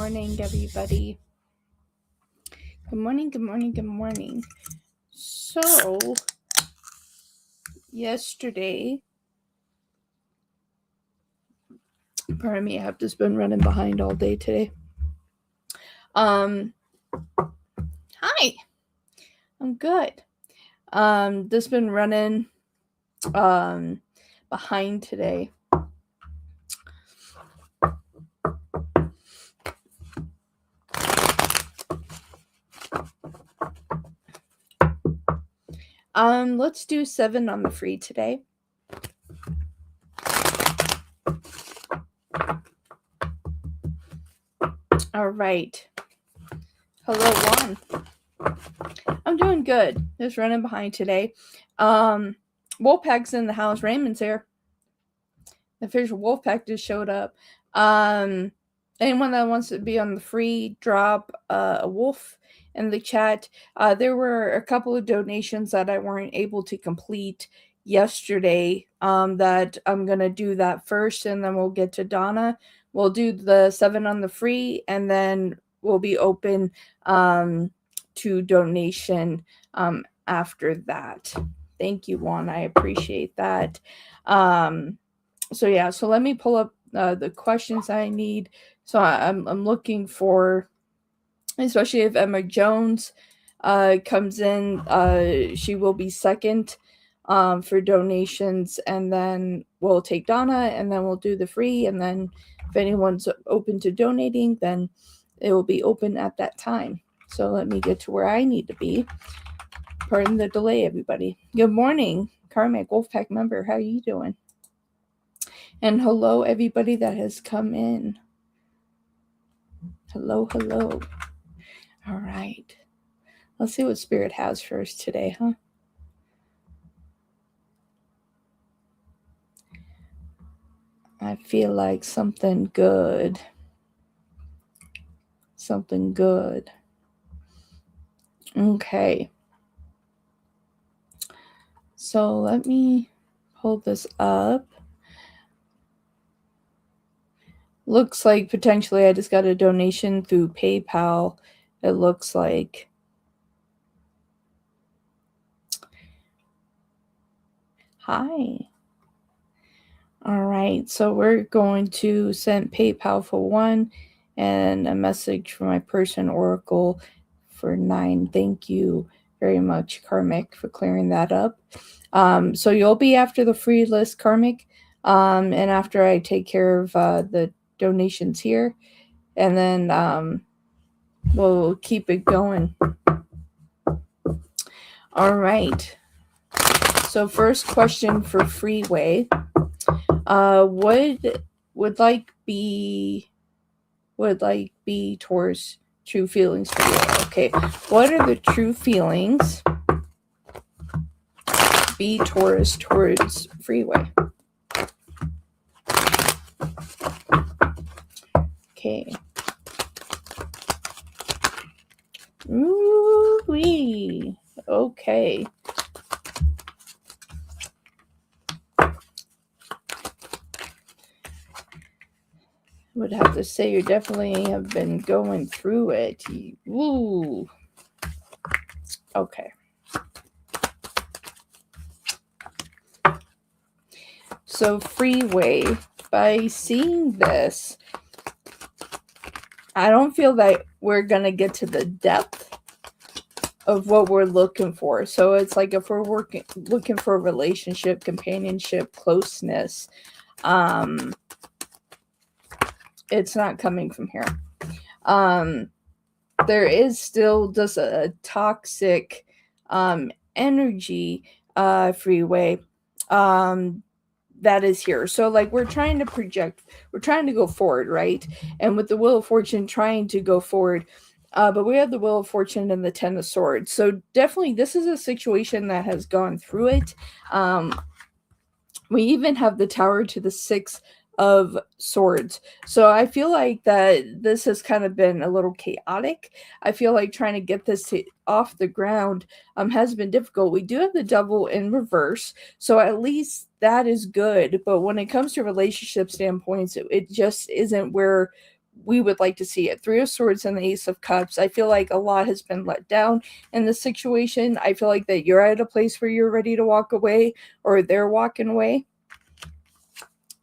morning, everybody. Good morning. So, yesterday, pardon me, I have just been running behind all day today. Hi, I'm good. Just been running, behind today. Let's do 7 on the free today. All right. Hello, Juan. I'm doing good. Just running behind today. Wolfpack's in the house. Raymond's here. The official Wolfpack just showed up. Anyone that wants to be on the free, drop a wolf in the chat. There were a couple of donations that I weren't able to complete yesterday. That I'm gonna do that first, and then we'll get to Donna. We'll do the 7 on the free, and then we'll be open to donation after that. Thank you, Juan. I appreciate that. So let me pull up the questions I need. So I'm looking for, especially if Emma Jones comes in, she will be second for donations, and then we'll take Donna, and then we'll do the free, and then if anyone's open to donating, then it will be open at that time. So let me get to where I need to be. Pardon the delay, everybody. Good morning, Carmack Wolfpack member. How are you doing? And hello, everybody that has come in. Hello. All right. Let's see what Spirit has for us today, huh? I feel like something good. Okay. So let me pull this up. Looks like potentially I just got a donation through PayPal. It looks like. Hi. All right, so we're going to send PayPal for 1 and a message for my person Oracle for 9. Thank you very much, Karmic, for clearing that up. So you'll be after the free list, Karmic, and after I take care of the donations here, and then we'll keep it going. All right. So first question for Freeway. Would like be towards true feelings for you? Okay. What are the true feelings be towards Freeway? Okay. Ooh-wee. Okay. Would have to say you definitely have been going through it. Ooh. Okay. So Freeway, by seeing this, I don't feel that we're going to get to the depth of what we're looking for. So it's like if we're looking for a relationship, companionship, closeness, it's not coming from here. There is still just a toxic energy, Freeway, that is here. So like we're trying to project, we're trying to go forward, right? And with the Wheel of Fortune trying to go forward, but we have the Wheel of Fortune and the 10 of Swords. So definitely this is a situation that has gone through it. We even have the Tower to the 6 of Swords. So I feel like that this has kind of been a little chaotic. I feel like trying to get this off the ground has been difficult. We do have the Devil in reverse, so at least that is good. But when it comes to relationship standpoints, it just isn't where we would like to see it. Three of Swords and the Ace of Cups. I feel like a lot has been let down in this situation. I feel like that you're at a place where you're ready to walk away, or they're walking away.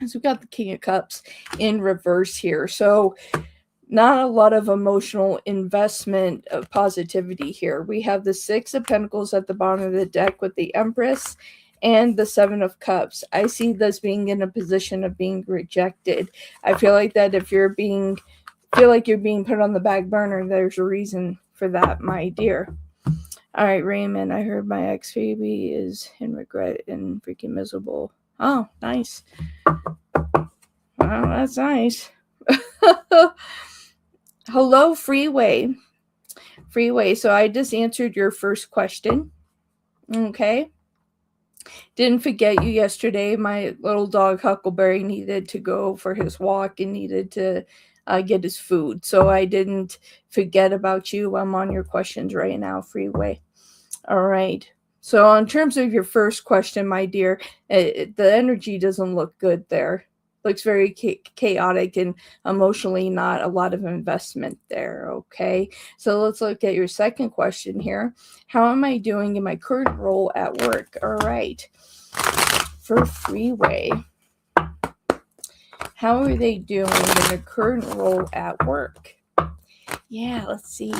So we've got the King of Cups in reverse here. So not a lot of emotional investment of positivity here. We have the Six of Pentacles at the bottom of the deck with the Empress and the Seven of Cups. I see this being in a position of being rejected. I feel like that if you're being put on the back burner, there's a reason for that, my dear. All right, Raymond, I heard my ex-baby is in regret and freaking miserable. Oh, nice. Well, that's nice. Hello, Freeway. So I just answered your first question. Okay. Didn't forget you yesterday. My little dog Huckleberry needed to go for his walk and needed to get his food. So I didn't forget about you. I'm on your questions right now, Freeway. All right. So in terms of your first question, my dear, the energy doesn't look good there. Looks very chaotic and emotionally not a lot of investment there. Okay. So let's look at your second question here. How am I doing in my current role at work? All right. For Freeway, how are they doing in their current role at work? Yeah, let's see.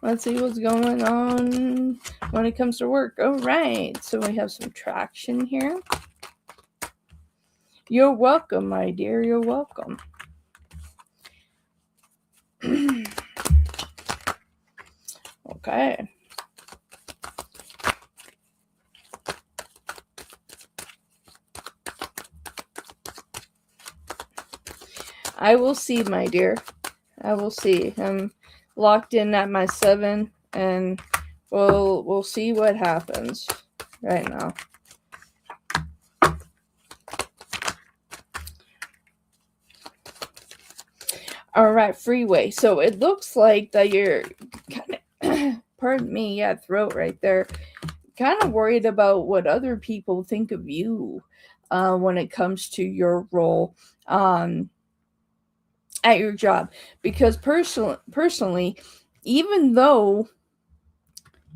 Let's see what's going on when it comes to work. All right. So we have some traction here. You're welcome, my dear. You're welcome. Okay. I will see, my dear. I will see. I'm locked in at my 7, and we'll see what happens right now. All right, Freeway. So it looks like that you're kind of, pardon me, yeah, throat right there. Kind of worried about what other people think of you when it comes to your role at your job. Because personally, even though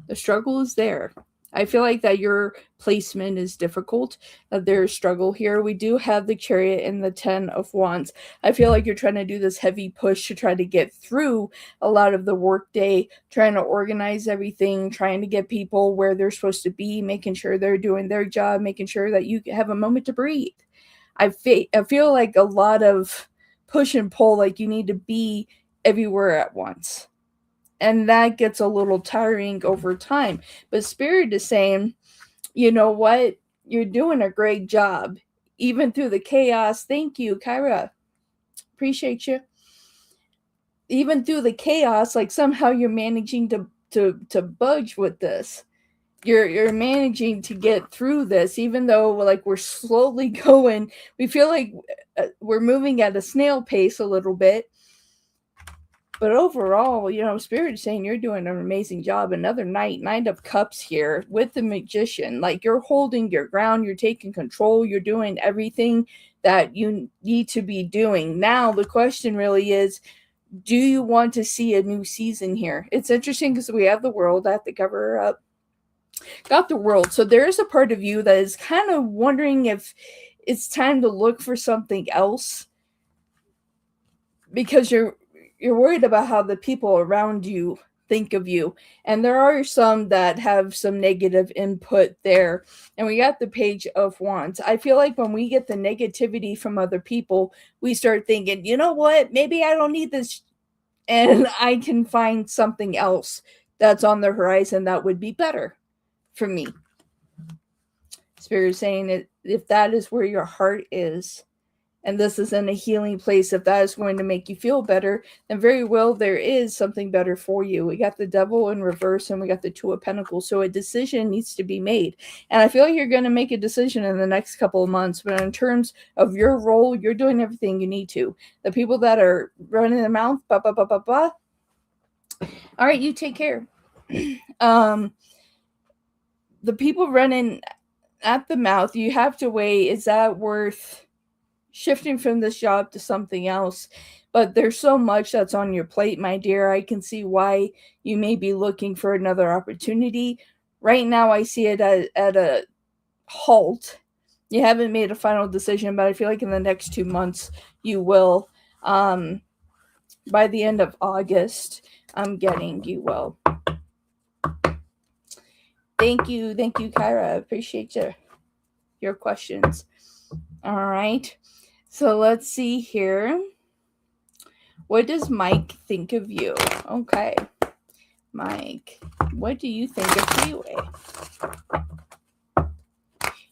the struggle is there, I feel like that your placement is difficult, that there's struggle here. We do have the Chariot and the 10 of Wands. I feel like you're trying to do this heavy push to try to get through a lot of the workday, trying to organize everything, trying to get people where they're supposed to be, making sure they're doing their job, making sure that you have a moment to breathe. I feel like a lot of push and pull, like you need to be everywhere at once. And that gets a little tiring over time. But Spirit is saying, you know what? You're doing a great job. Even through the chaos. Thank you, Kyra. Appreciate you. Even through the chaos, like somehow you're managing to budge with this. You're managing to get through this, even though like we're slowly going. We feel like we're moving at a snail pace a little bit. But overall, Spirit is saying you're doing an amazing job. Another Knight of Cups here with the Magician. Like you're holding your ground, you're taking control, you're doing everything that you need to be doing. Now, the question really is, do you want to see a new season here? It's interesting because we have the World. I have to cover her up. Got the World. So there is a part of you that is kind of wondering if it's time to look for something else, because you're worried about how the people around you think of you. And there are some that have some negative input there. And we got the Page of Wands. I feel like when we get the negativity from other people, we start thinking, you know what, maybe I don't need this, and I can find something else that's on the horizon that would be better for me. Spirit is saying, if that is where your heart is, and this is in a healing place, if that is going to make you feel better, then very well there is something better for you. We got the Devil in reverse, and we got the Two of Pentacles. So a decision needs to be made. And I feel like you're going to make a decision in the next couple of months. But in terms of your role, you're doing everything you need to. The people that are running their mouth, blah, blah, blah, blah, blah. All right, you take care. The people running at the mouth, you have to weigh, is that worth shifting from this job to something else. But there's so much that's on your plate, my dear. I can see why you may be looking for another opportunity. Right now, I see it at a halt. You haven't made a final decision, but I feel like in the next 2 months you will. By the end of August, I'm getting you will. Thank you, Kyra. I appreciate your questions. All right. So let's see here. What does Mike think of you? Okay. Mike, what do you think of Freeway?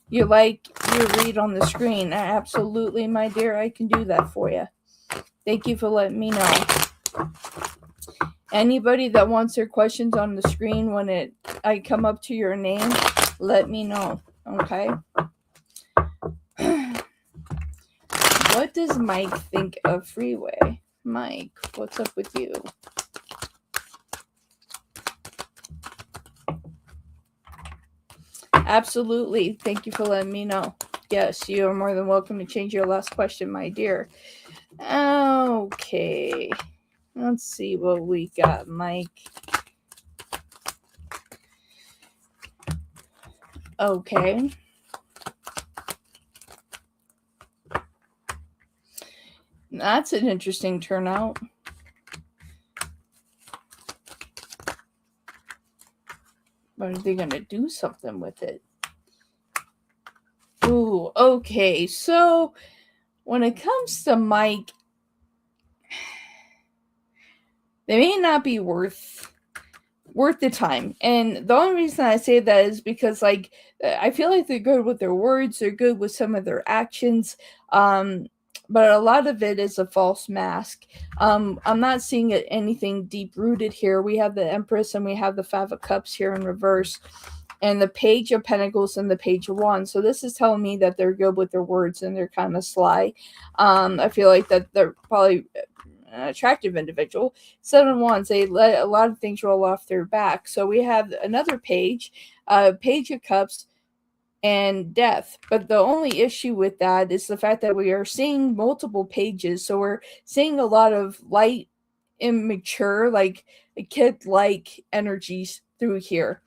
You like your read on the screen? Absolutely, my dear. I can do that for you. Thank you for letting me know. Anybody that wants their questions on the screen when I come up to your name, let me know. Okay. What does Mike think of Freeway? Mike, what's up with you? Absolutely. Thank you for letting me know. Yes, you are more than welcome to change your last question, my dear. Okay. Let's see what we got, Mike. Okay. That's an interesting turnout. But are they going to do something with it? Ooh, okay. So when it comes to Mike, they may not be worth the time. And the only reason I say that is because, like, I feel like they're good with their words, they're good with some of their actions, but a lot of it is a false mask. I'm not seeing anything deep-rooted here. We have the Empress and we have the Five of Cups here in reverse, and the Page of Pentacles and the Page of Wands. So this is telling me that they're good with their words and they're kind of sly. I feel like that they're probably an attractive individual. Seven of Wands, they let a lot of things roll off their back. So we have another page, Page of Cups, and Death. But the only issue with that is the fact that we are seeing multiple pages. So we're seeing a lot of light, immature, like kid-like energies through here.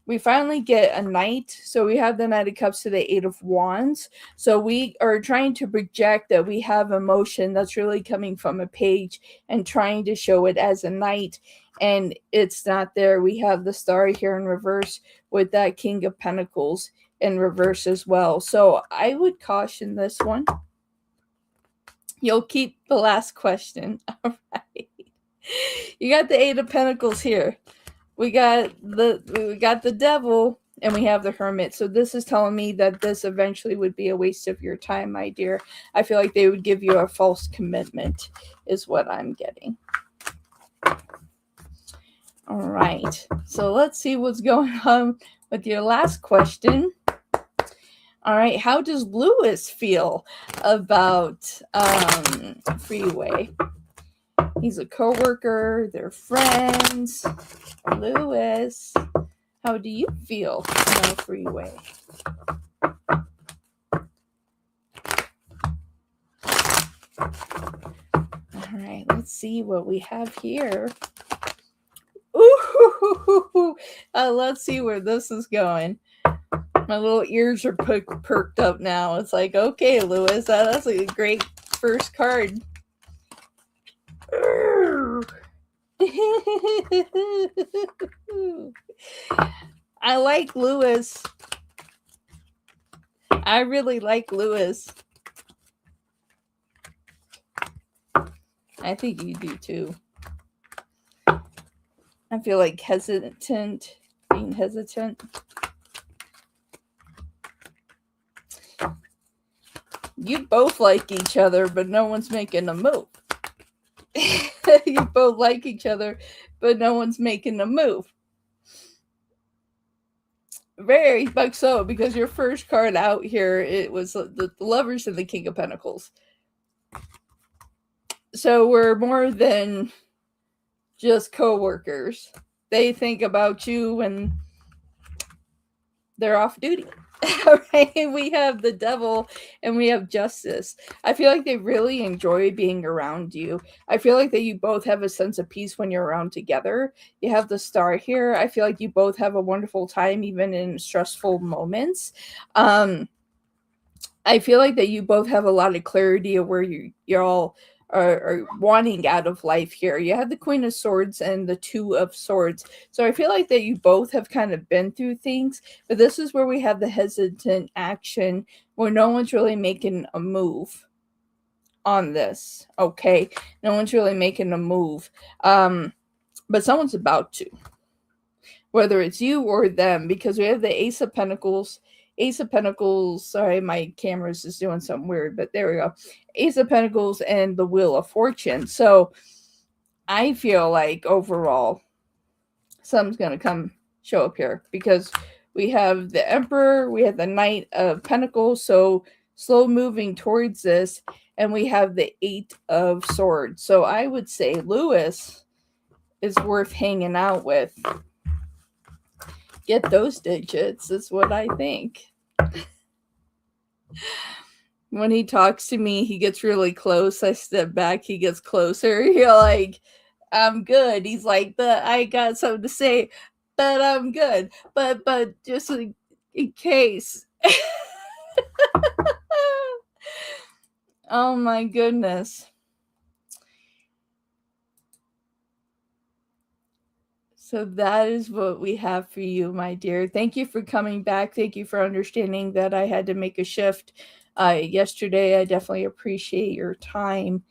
We finally get a Knight. So we have the Knight of Cups to the Eight of Wands. So we are trying to project that we have emotion that's really coming from a page and trying to show it as a Knight. And it's not there. We have the Star here in reverse with that King of Pentacles in reverse as well. So I would caution this one. You'll keep the last question. All right. You got the Eight of Pentacles here. We got the Devil, and we have the Hermit. So this is telling me that this eventually would be a waste of your time, my dear. I feel like they would give you a false commitment, is what I'm getting. All right. So let's see what's going on with your last question. All right. How does Lewis feel about Freeway? He's a coworker. They're friends. Lewis, how do you feel about Freeway? All right, let's see what we have here. Ooh, let's see where this is going. My little ears are perked up now. It's like, okay, Lewis, that's a great first card. I like Lewis. I really like Lewis. I think you do too. I feel like being hesitant. You both like each other, but no one's making a move. You both like each other, but no one's making a move. Very much so, because your first card out here, it was the Lovers and the King of Pentacles. So we're more than just co-workers. They think about you and they're off duty. Right? We have the devil and we have justice. I feel like they really enjoy being around you. I feel like that you both have a sense of peace when you're around together. You have the star here. I feel like you both have a wonderful time even in stressful moments. I feel like that you both have a lot of clarity of where you're all are wanting out of life here. You have the Queen of Swords and the Two of Swords. So I feel like that you both have kind of been through things, but this is where we have the hesitant action where no one's really making a move on this. Okay. No one's really making a move. But someone's about to. Whether it's you or them, because we have the Ace of Pentacles. Ace of Pentacles, sorry, my camera's just doing something weird, but there we go. Ace of Pentacles and the Wheel of Fortune. So I feel like overall, something's going to come show up here because we have the Emperor, we have the Knight of Pentacles, so slow moving towards this, and we have the Eight of Swords. So I would say Lewis is worth hanging out with. Get those digits is what I think. When he talks to me, he gets really close. I step back, he gets closer. You're like, I'm good. He's like, but I got something to say, but I'm good. But just in case. Oh my goodness. So that is what we have for you, my dear. Thank you for coming back. Thank you for understanding that I had to make a shift yesterday. I definitely appreciate your time.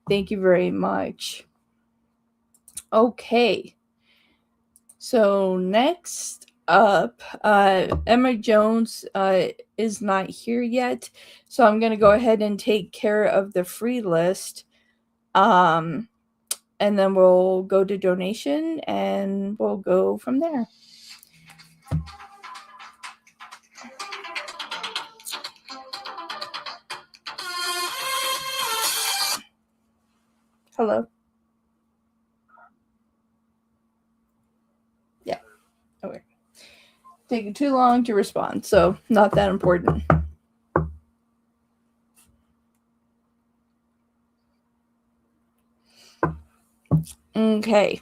Thank you very much. Okay. So next up, Emma Jones is not here yet. So I'm going to go ahead and take care of the free list. And then we'll go to donation and we'll go from there. Hello? Yeah. Okay. Taking too long to respond, so not that important. Okay.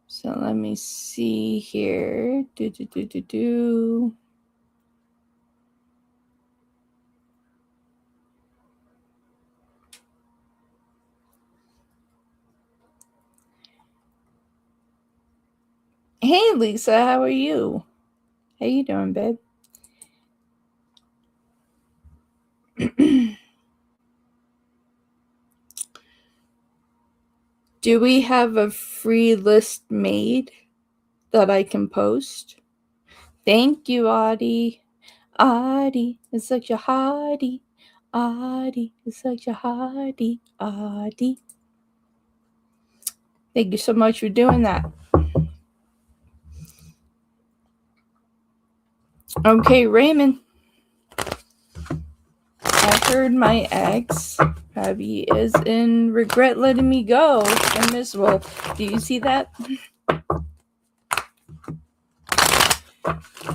So let me see here. Hey, Lisa, how are you? How you doing, babe? Do we have a free list made that I can post? Thank you, Audie. Audie is such a hottie. Audie is such a hottie. Audie. Thank you so much for doing that. Okay, Raymond. I heard my ex hubby is in regret letting me go and miserable. Do you see that?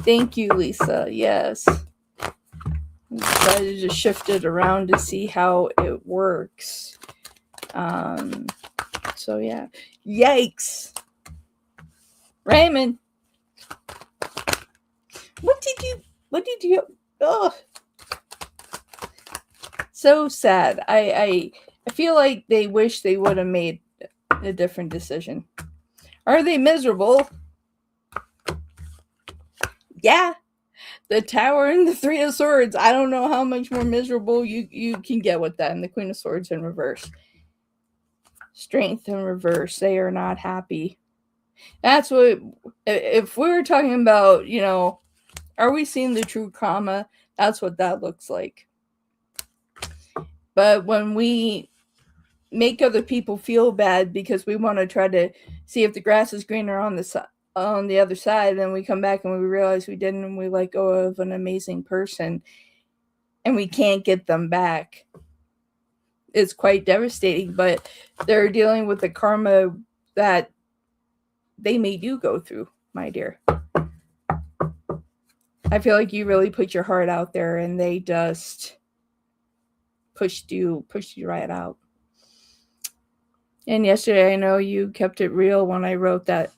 Thank you, Lisa. Yes. I decided to shift it around to see how it works. So yeah. Yikes. Raymond. What did you oh, so sad. I feel like they wish they would have made a different decision. Are they miserable? Yeah. The Tower and the Three of Swords. I don't know how much more miserable you can get with that. And the Queen of Swords in reverse. Strength in reverse. They are not happy. That's what, if we were talking about, are we seeing the true karma? That's what that looks like. But when we make other people feel bad because we want to try to see if the grass is greener on the other side, then we come back and we realize we didn't, and we let go of an amazing person and we can't get them back. it's quite devastating, but they're dealing with the karma that they made you go through, my dear. I feel like you really put your heart out there and they just pushed you right out. And yesterday I know you kept it real when I wrote that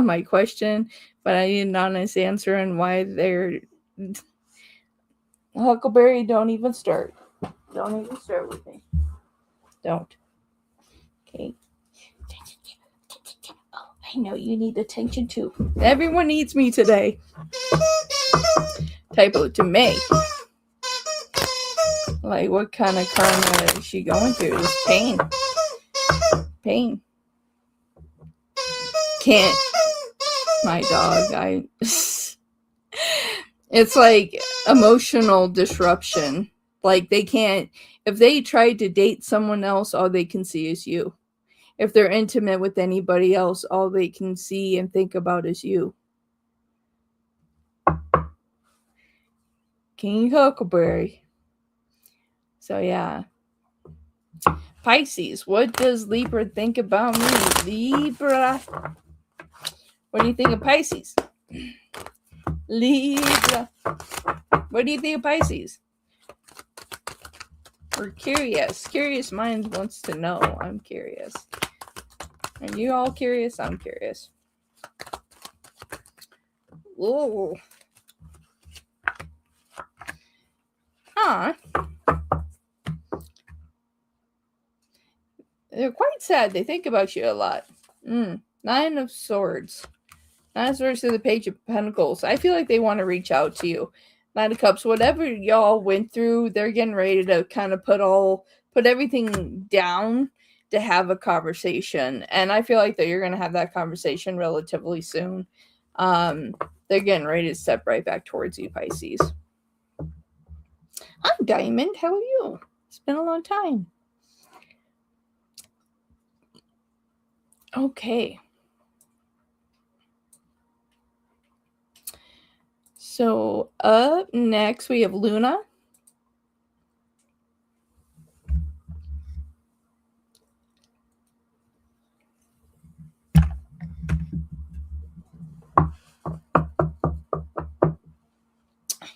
my question, but I need an honest answer on why they're Huckleberry, don't even start. Don't even start with me. Don't. Okay. Oh, I know you need attention too. Everyone needs me today. Typo to May. Like, what kind of karma is she going through? This pain. Pain. Can't. My dog, it's like emotional disruption. Like, they can't, if they try to date someone else, all they can see is you. If they're intimate with anybody else, all they can see and think about is you. King Huckleberry. So, yeah. Pisces. What does Libra think about me? Libra. What do you think of Pisces? Libra. What do you think of Pisces? We're curious. Curious minds wants to know. I'm curious. Are you all curious? I'm curious. Whoa. Huh. They're quite sad. They think about you a lot. 9 of Swords. 9 of Swords to the Page of Pentacles. I feel like they want to reach out to you. 9 of Cups. Whatever y'all went through, they're getting ready to kind of put everything down to have a conversation. And I feel like that you're going to have that conversation relatively soon. They're getting ready to step right back towards you, Pisces. I'm Diamond. How are you? It's been a long time. Okay. So up next we have Luna.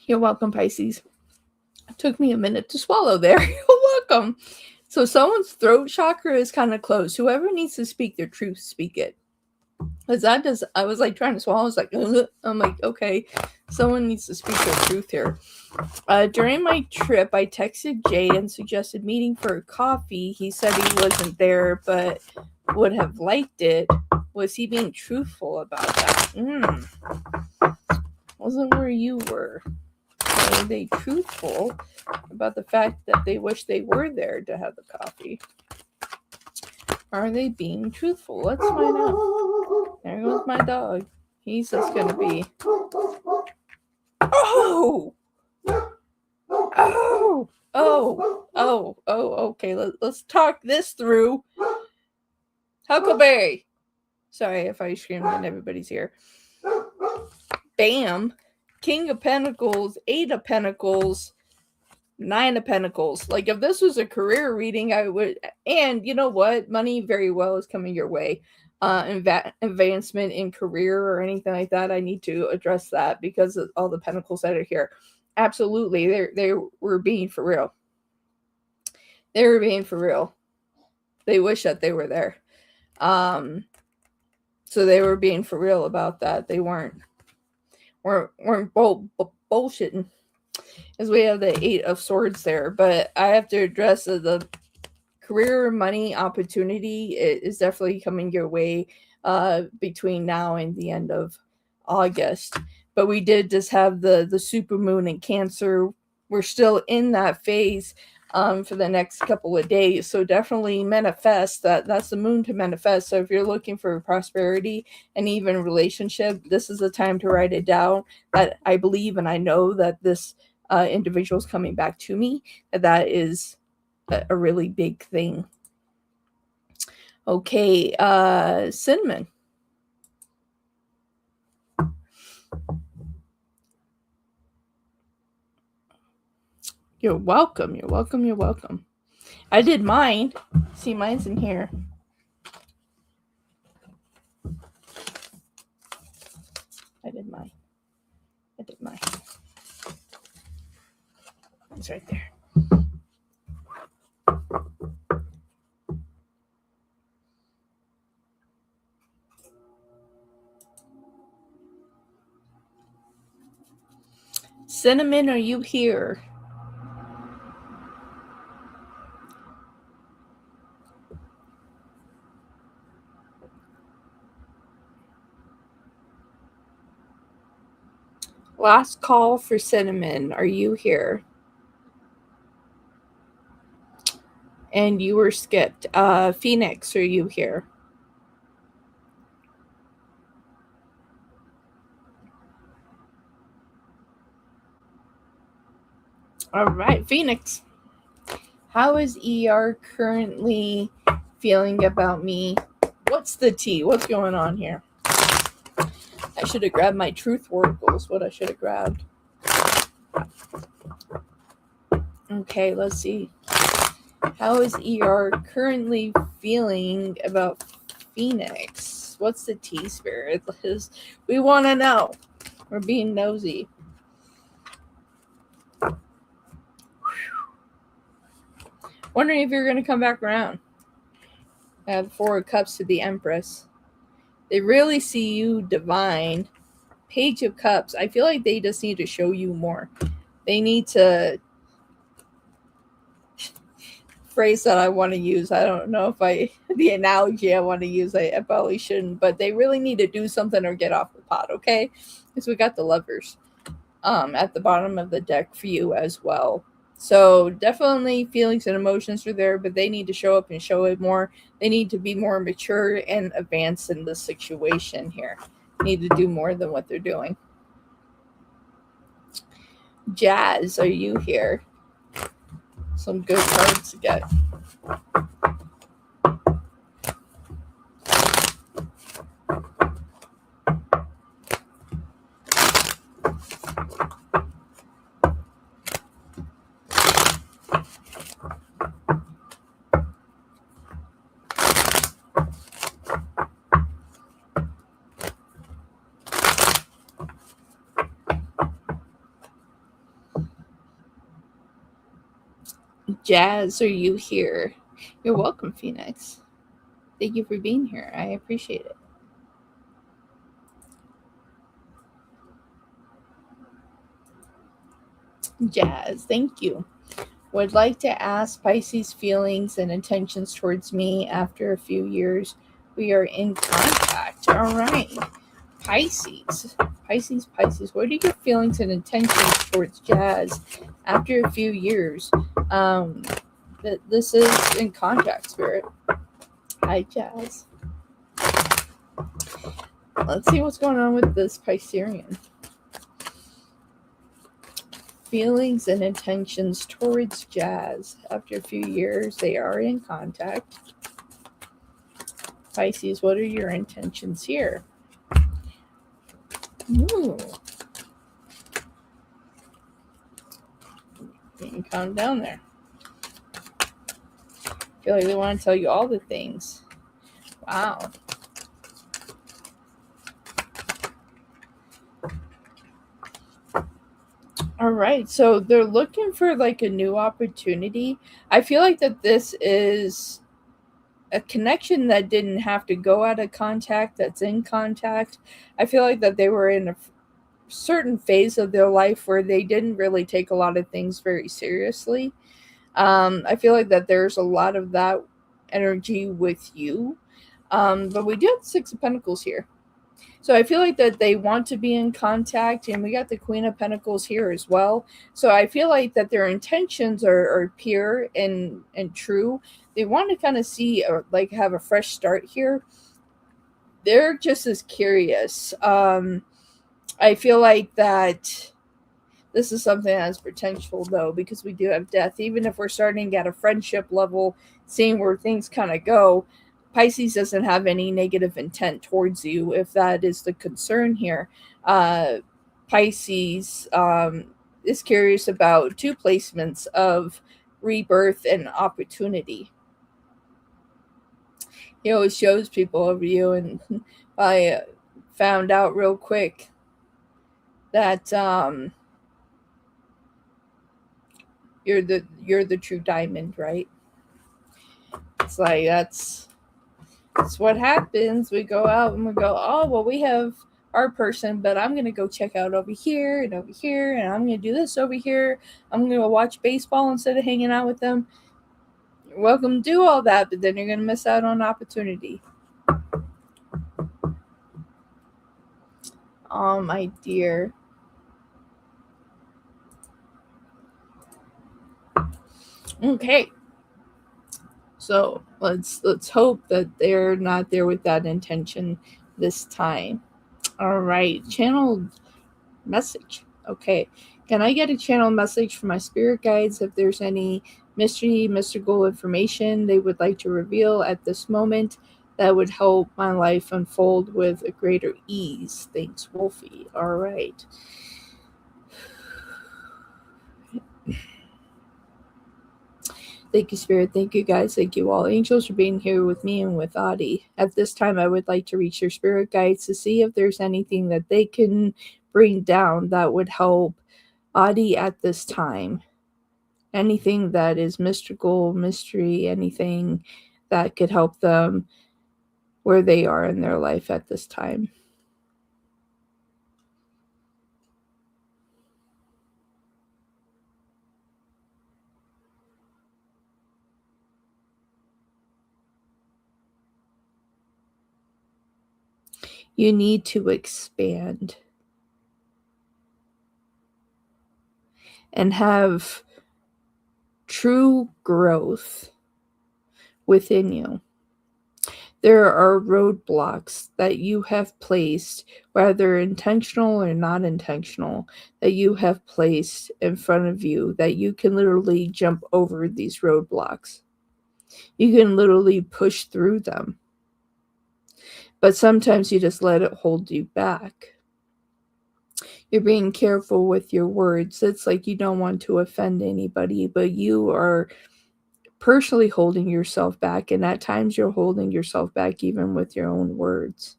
You're welcome, Pisces. It took me a minute to swallow there. You're welcome. So someone's throat chakra is kind of closed. Whoever needs to speak their truth, speak it. Because I was like trying to swallow. I was like, ugh. I'm like, okay, someone needs to speak their truth here. During my trip, I texted Jay and suggested meeting for a coffee. He said he wasn't there, but would have liked it. Was he being truthful about that? Wasn't where you were. Are they truthful about the fact that they wish they were there to have the coffee? Are they being truthful? Let's find out. There goes my dog. He's just gonna be. Oh! Oh! Okay. Let's talk this through. Huckleberry. Sorry if I screamed and everybody's here. Bam. King of Pentacles, 8 of Pentacles, 9 of Pentacles. Like, if this was a career reading, I would. And you know what? Money very well is coming your way. Advancement in career or anything like that. I need to address that because of all the Pentacles that are here. Absolutely. They were being for real. They were being for real. They wish that they were there. So they were being for real about that. They weren't bullshitting, as we have the 8 of Swords there. But I have to address the career, money, opportunity is definitely coming your way between now and the end of August. But we did just have the super moon in Cancer. We're still in that phase for the next couple of days. So definitely manifest that's the moon to manifest. So if you're looking for prosperity and even relationship, this is the time to write it down. That I believe and I know that this individual is coming back to me. That is a really big thing. Okay, Cinnamon. You're welcome. I did mine. See, mine's in here. I did mine. It's right there. Cinnamon, are you here? Last call for Cinnamon. Are you here? And you were skipped. Phoenix, are you here? All right, Phoenix. How is ER currently feeling about me? What's the tea? What's going on here? I should have grabbed my truth oracles. What I should have grabbed. Okay, let's see. How is ER currently feeling about Phoenix? What's the tea, Spirit? We want to know. We're being nosy. Wondering if you're going to come back around. I have 4 of Cups to the Empress. They really see you divine. Page of Cups. I feel like they just need to show you more. They need to... phrase that I want to use. I don't know if the analogy I want to use, I probably shouldn't, but they really need to do something or get off the pot, okay? Because we got the Lovers at the bottom of the deck for you as well. So definitely feelings and emotions are there, but they need to show up and show it more. They need to be more mature and advanced in the situation here. Need to do more than what they're doing. Jazz, are you here? Some good cards to get. Jazz, are you here? You're welcome, Phoenix. Thank you for being here. I appreciate it. Jazz, thank you. Would like to ask Pisces feelings and intentions towards me after a few years. We are in contact. All right. Pisces. What are your feelings and intentions towards Jazz after a few years? This is in contact, Spirit. Hi, Jazz. Let's see what's going on with this Piscean. Feelings and intentions towards Jazz. After a few years, they are in contact. Pisces, what are your intentions here? Ooh. You can calm down there. I feel like they want to tell you all the things. Wow. All right, so they're looking for like a new opportunity. I feel like that this is a connection that didn't have to go out of contact, that's in contact. I feel like that they were in a certain phase of their life where they didn't really take a lot of things very seriously. I feel like that there's a lot of that energy with you. But we do have the 6 of Pentacles here. So I feel like that they want to be in contact, and we got the Queen of Pentacles here as well. So I feel like that their intentions are pure and true. They want to kind of see or like have a fresh start here. They're just as curious. I feel like that this is something that has potential though, because we do have death. Even if we're starting at a friendship level, seeing where things kind of go, Pisces doesn't have any negative intent towards you, if that is the concern here. Pisces is curious about 2 placements of rebirth and opportunity. He always shows people over you, and I found out real quick that you're the true diamond, right? It's like that's what happens. We go out and we go, oh well, we have our person, but I'm gonna go check out over here, and I'm gonna do this over here. I'm gonna watch baseball instead of hanging out with them. You're welcome to do all that, but then you're gonna miss out on opportunity. Oh my dear. Okay. So let's hope that they're not there with that intention this time. All right, channel message. Okay, can I get a channel message from my spirit guides if there's any mystical information they would like to reveal at this moment that would help my life unfold with a greater ease? Thanks, Wolfie. All right. Thank you, Spirit. Thank you, guys. Thank you, all angels, for being here with me and with Adi. At this time, I would like to reach your spirit guides to see if there's anything that they can bring down that would help Adi at this time. Anything that is mystical, mystery, anything that could help them where they are in their life at this time. You need to expand and have true growth within you. There are roadblocks that you have placed, whether intentional or not intentional, that you have placed in front of you, that you can literally jump over these roadblocks. You can literally push through them. But sometimes you just let it hold you back. You're being careful with your words. It's like you don't want to offend anybody, but you are personally holding yourself back, and at times you're holding yourself back even with your own words.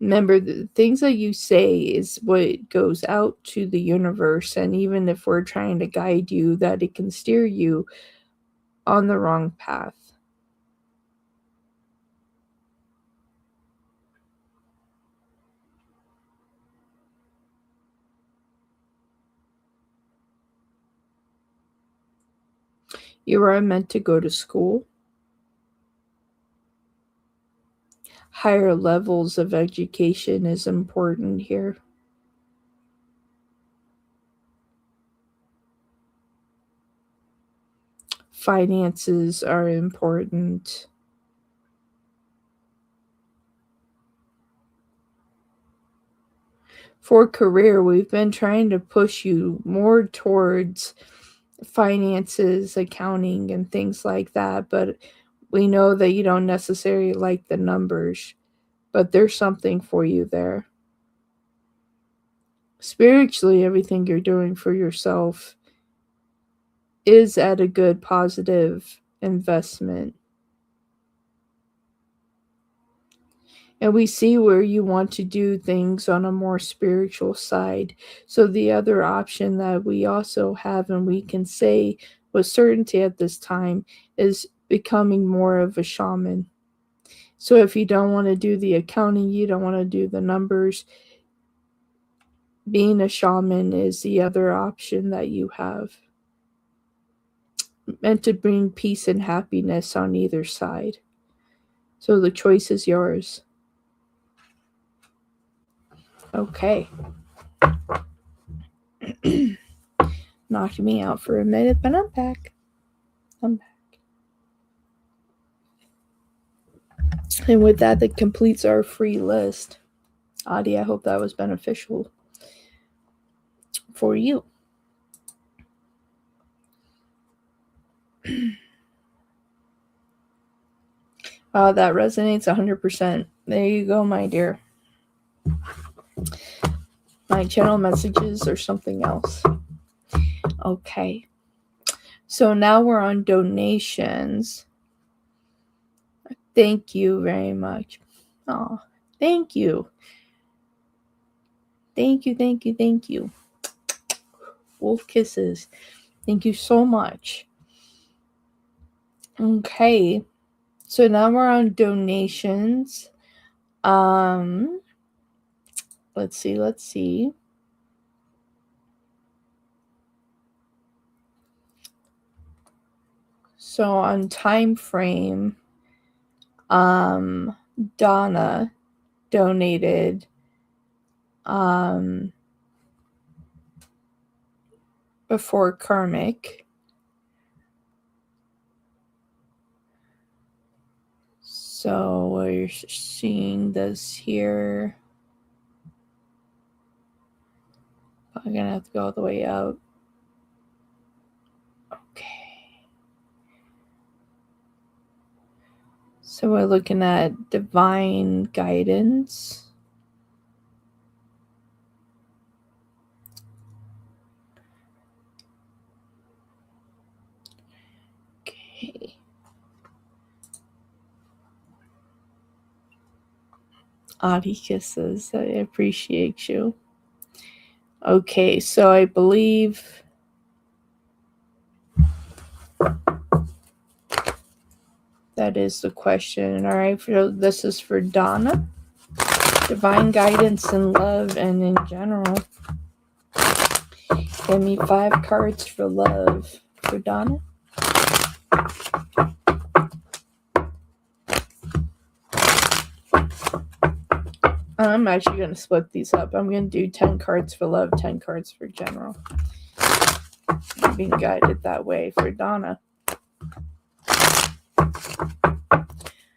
Remember, the things that you say is what goes out to the universe, and even if we're trying to guide you, that it can steer you on the wrong path. You are meant to go to school. Higher levels of education is important here. Finances are important. For career, we've been trying to push you more towards finances, accounting, and things like that, but we know that you don't necessarily like the numbers, but there's something for you there. Spiritually, everything you're doing for yourself is at a good, positive investment. And we see where you want to do things on a more spiritual side. So, the other option that we also have, and we can say with certainty at this time, is becoming more of a shaman. So, if you don't want to do the accounting, you don't want to do the numbers, being a shaman is the other option that you have. Meant to bring peace and happiness on either side. So, the choice is yours. Okay. Knocked me out for a minute, but I'm back. I'm back. And with that, that completes our free list. Adi, I hope that was beneficial for you. That resonates 100%. There you go, my dear. My channel messages or something else. Okay. So now we're on donations. Thank you very much. Oh, thank you. Thank you. Wolf kisses. Thank you so much. Okay. So now we're on donations. Let's see. So on time frame, Donna donated before karmic. So we're seeing this here. I'm gonna have to go all the way out. Okay. So we're looking at divine guidance. Okay. Audie kisses. I appreciate you. Okay, so I believe that is the question. All right, so this is for Donna. Divine guidance and love and in general. Give me 5 cards for love for Donna. I'm actually going to split these up. I'm going to do 10 cards for love, 10 cards for general. I'm being guided that way for Donna.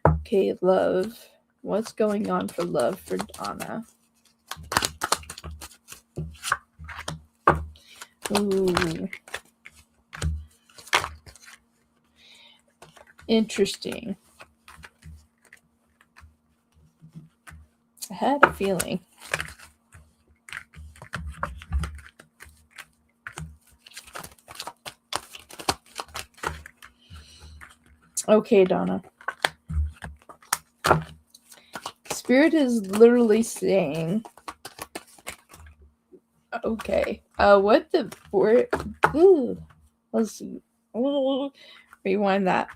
Okay, love. What's going on for love for Donna? Ooh. Interesting. I had a feeling. Okay, Donna. Spirit is literally saying, okay, what the word? Let's see. Rewind that.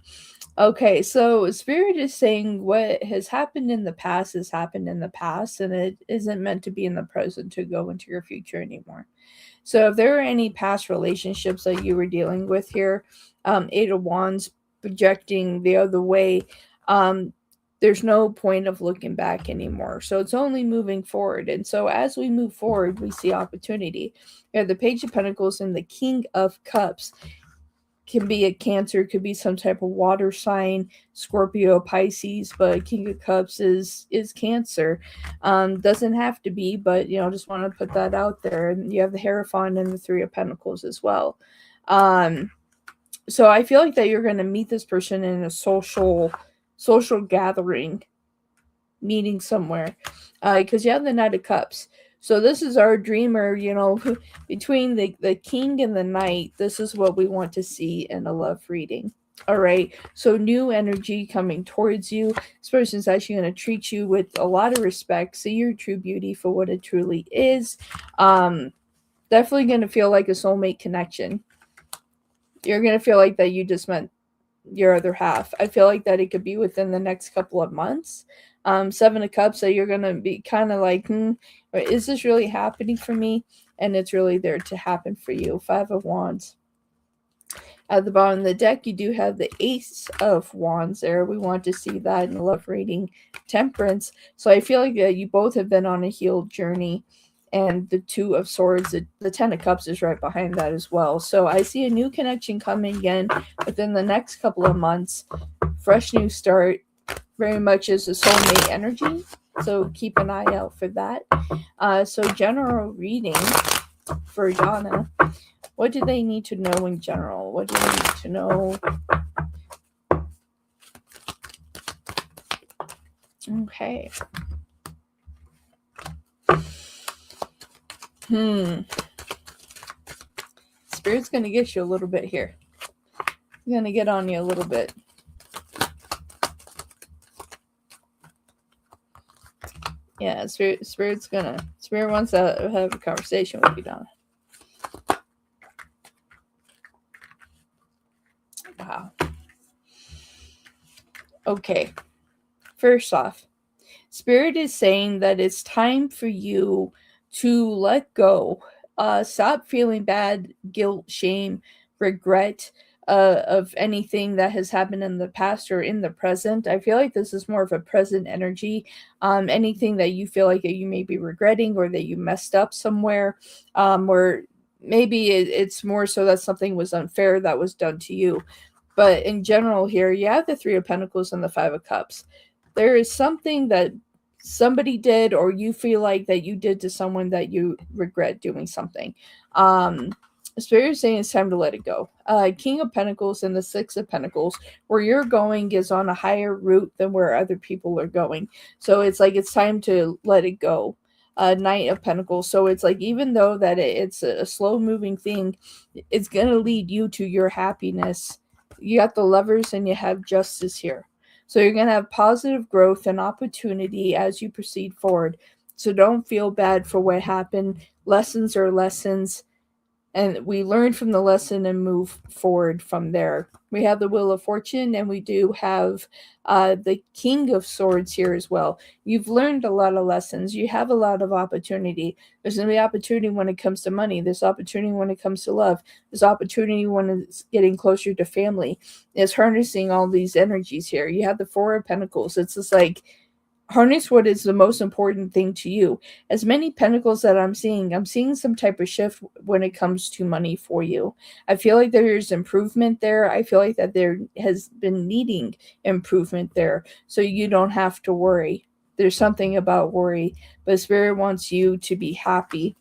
Okay, so Spirit is saying what has happened in the past has happened in the past, and it isn't meant to be in the present to go into your future anymore. So if there are any past relationships that you were dealing with here, 8 of Wands projecting the other way, there's no point of looking back anymore. So it's only moving forward. And so as we move forward, we see opportunity. You have the Page of Pentacles and the King of Cups. Can be a Cancer, could be some type of water sign, Scorpio, Pisces, but King of Cups is Cancer. Doesn't have to be, but just want to put that out there. And you have the Hierophant and the 3 of Pentacles as well. So I feel like that you're going to meet this person in a social gathering, meeting somewhere, because you have the Knight of Cups. So this is our dreamer, between the king and the knight. This is what we want to see in a love reading. All right. So new energy coming towards you. This person's actually going to treat you with a lot of respect. See your true beauty for what it truly is. Definitely going to feel like a soulmate connection. You're going to feel like that you just met your other half. I feel like that it could be within the next couple of months. 7 of Cups, that you're going to be kind of like, is this really happening for me? And it's really there to happen for you. 5 of Wands. At the bottom of the deck, you do have the Ace of Wands there. We want to see that in the love reading. Temperance. So I feel like that you both have been on a healed journey. And the 2 of Swords, the 10 of Cups is right behind that as well. So I see a new connection coming again within the next couple of months. Fresh new start. Very much is a soulmate energy. So keep an eye out for that. So general reading for Donna. What do they need to know in general? What do they need to know? Okay. Spirit's going to get you a little bit here. I'm going to get on you a little bit. Yeah, Spirit wants to have a conversation with you, Donna. Wow. Okay. First off, Spirit is saying that it's time for you to let go. Stop feeling bad, guilt, shame, regret of anything that has happened in the past or in the present. I feel like this is more of a present energy. Anything that you feel like that you may be regretting or that you messed up somewhere, or maybe it's more so that something was unfair that was done to you. But in general, here you have the Three of Pentacles and the Five of Cups. There is something that somebody did or you feel like that you did to someone that you regret doing something. Spirit is saying it's time to let it go. King of Pentacles and the Six of Pentacles, where you're going is on a higher route than where other people are going. So it's like it's time to let it go. Knight of Pentacles. So it's like even though that it's a slow moving thing, it's going to lead you to your happiness. You got the Lovers and you have Justice here. So you're going to have positive growth and opportunity as you proceed forward. So don't feel bad for what happened. Lessons are lessons. And we learn from the lesson and move forward from there. We have the Wheel of Fortune, and we do have the King of Swords here as well. You've learned a lot of lessons. You have a lot of opportunity. There's going to be opportunity when it comes to money. There's opportunity when it comes to love. There's opportunity when it's getting closer to family. It's harnessing all these energies here. You have the Four of Pentacles. It's just like, harness what is the most important thing to you. As many pentacles that I'm seeing some type of shift when it comes to money for you. I feel like there's improvement there. I feel like that there has been needing improvement there. So you don't have to worry. There's something about worry, but Spirit wants you to be happy.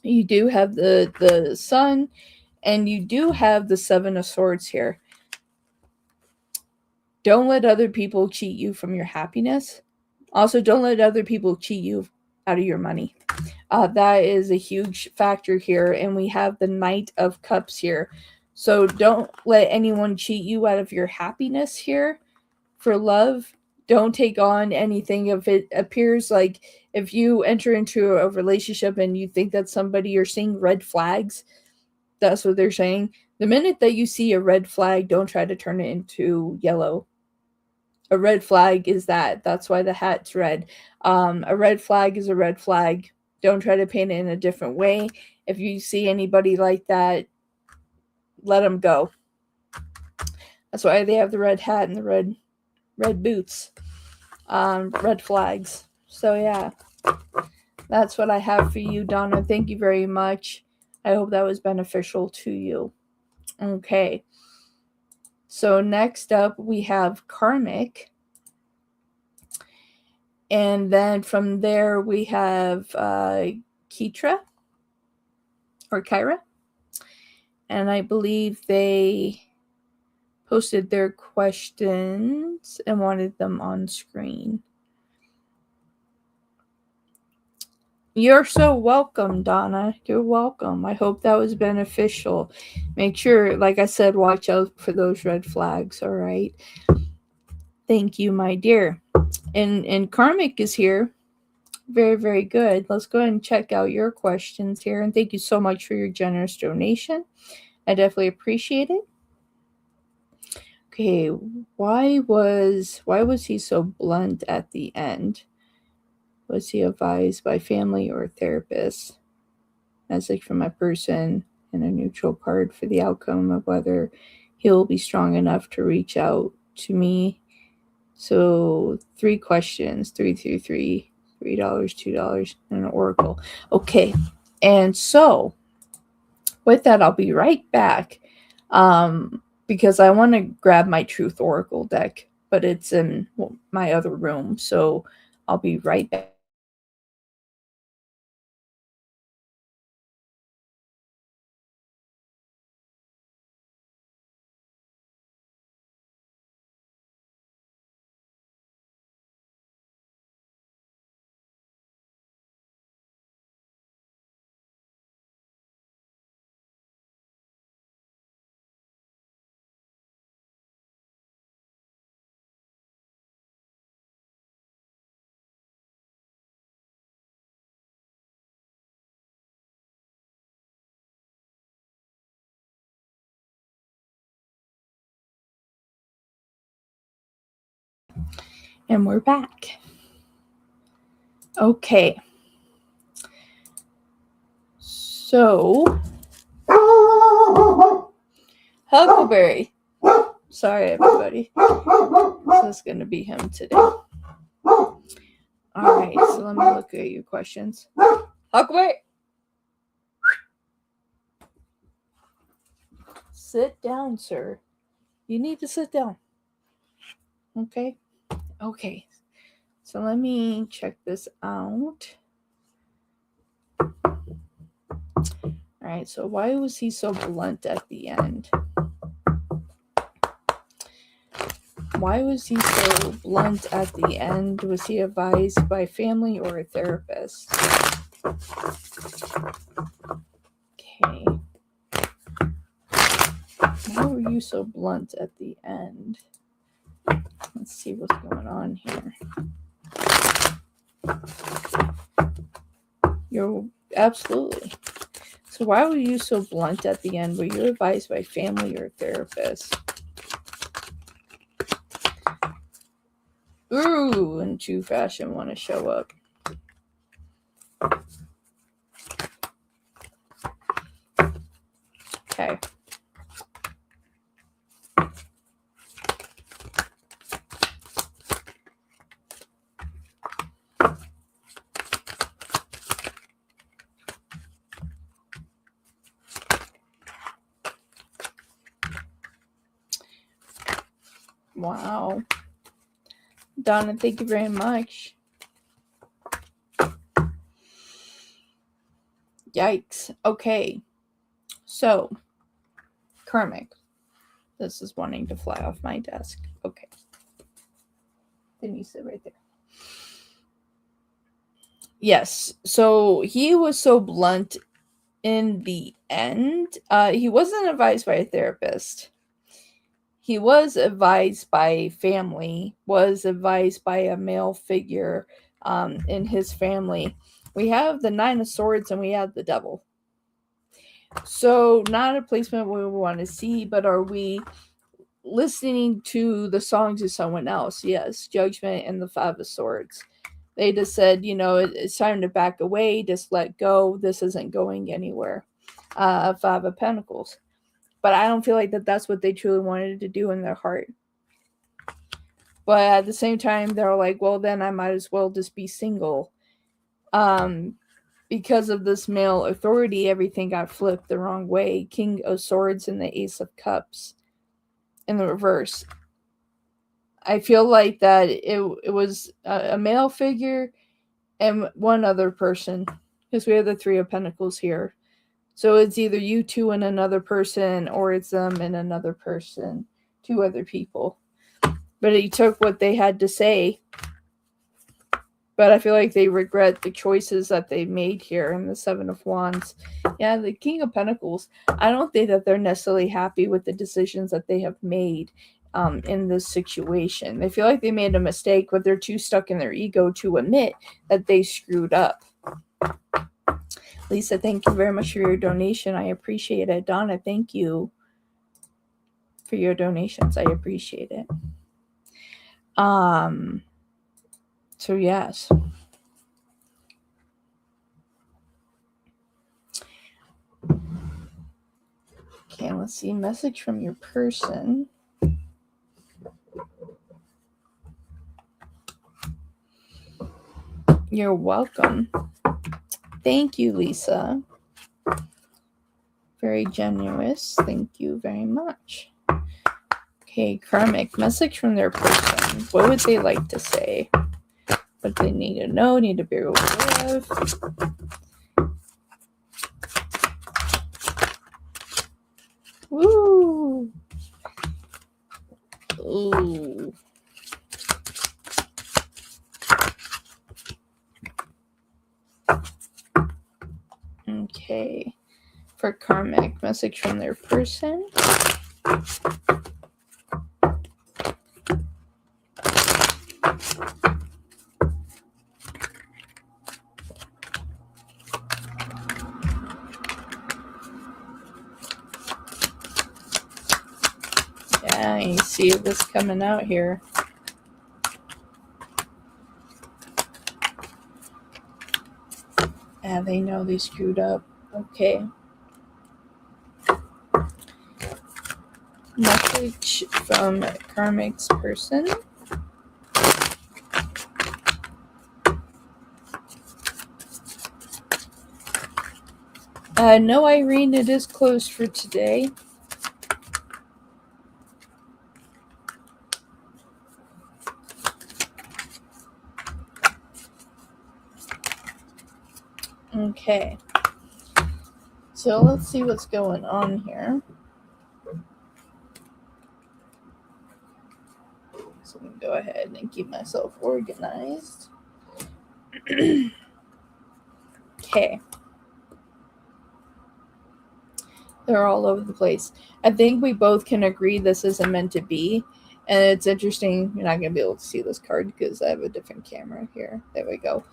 You do have the Sun, and you do have the Seven of Swords here. Don't let other people cheat you from your happiness. Also, don't let other people cheat you out of your money. That is a huge factor here. And we have the Knight of Cups here. So don't let anyone cheat you out of your happiness here. For love, don't take on anything if it appears like if you enter into a relationship and you think that somebody, you're seeing red flags. That's what they're saying. The minute that you see a red flag, don't try to turn it into yellow. A red flag is that. That's why the hat's red. A red flag is a red flag. Don't try to paint it in a different way. If you see anybody like that, let them go. That's why they have the red hat and the red boots. Red flags. So yeah, that's what I have for you, Donna. Thank you very much. I hope that was beneficial to you. Okay. So next up we have Karmic. And then from there, we have Keitra or Kyra. And I believe they posted their questions and wanted them on screen. You're so welcome, Donna. You're welcome. I hope that was beneficial. Make sure, like I said, watch out for those red flags, all right? Thank you, my dear. And Karmic is here. Very, very good. Let's go ahead and check out your questions here. And thank you so much for your generous donation. I definitely appreciate it. Okay, why was he so blunt at the end? Was he advised by family or therapist? Message from my person and a neutral card for the outcome of whether he'll be strong enough to reach out to me. So 3 questions, 333. $3, $2, and an oracle. Okay, and so with that, I'll be right back because I want to grab my Truth Oracle deck, but it's in my other room, so I'll be right back. And we're back. Okay. So, Huckleberry. Sorry, everybody. This is going to be him today. Alright, so let me look at your questions. Huckleberry! Sit down, sir. You need to sit down. Okay? Okay. So let me check this out. Alright, so why was he so blunt at the end? Why was he so blunt at the end? Was he advised by family or a therapist? Okay. Why were you so blunt at the end? Let's see what's going on here. You're absolutely. So why were you so blunt at the end? Were you advised by family or a therapist? Ooh, and true fashion want to show up. Okay. Wow. Donna, thank you very much. Yikes. Okay. So, Karmic. This is wanting to fly off my desk. Okay. Then you sit right there. Yes. So, he was so blunt in the end. He wasn't advised by a therapist. He was advised by family, was advised by a male figure in his family. We have the Nine of Swords and we have the Devil. So not a placement we want to see, but are we listening to the songs of someone else? Yes, Judgment and the Five of Swords. They just said, it's time to back away, just let go. This isn't going anywhere. Five of Pentacles. But I don't feel like that's what they truly wanted to do in their heart. But at the same time, they're like, well, then I might as well just be single. Because of this male authority, everything got flipped the wrong way. King of Swords and the Ace of Cups in the reverse. I feel like that it was a male figure and one other person. Because we have the Three of Pentacles here. So it's either you two and another person, or it's them and another person, two other people. But he took what they had to say. But I feel like they regret the choices that they made here in the Seven of Wands. Yeah, the King of Pentacles, I don't think that they're necessarily happy with the decisions that they have made in this situation. They feel like they made a mistake, but they're too stuck in their ego to admit that they screwed up. Lisa, thank you very much for your donation. I appreciate it. Donna, thank you for your donations. I appreciate it. So yes. Okay, let's see. Message from your person. You're welcome. Thank you, Lisa. Very generous. Thank you very much. Okay, Karmic. Message from their person. What would they like to say? What they need to know, need to be aware of. Woo! Ooh. Okay. For Karmic, message from their person. Yeah, you see this coming out here. And they know they screwed up. Okay. Message from Karmic's person. No, Irene, it is closed for today. Okay. So let's see what's going on here. So I'm going to go ahead and keep myself organized. Okay. They're all over the place. I think we both can agree this isn't meant to be. And it's interesting. You're not going to be able to see this card because I have a different camera here. There we go.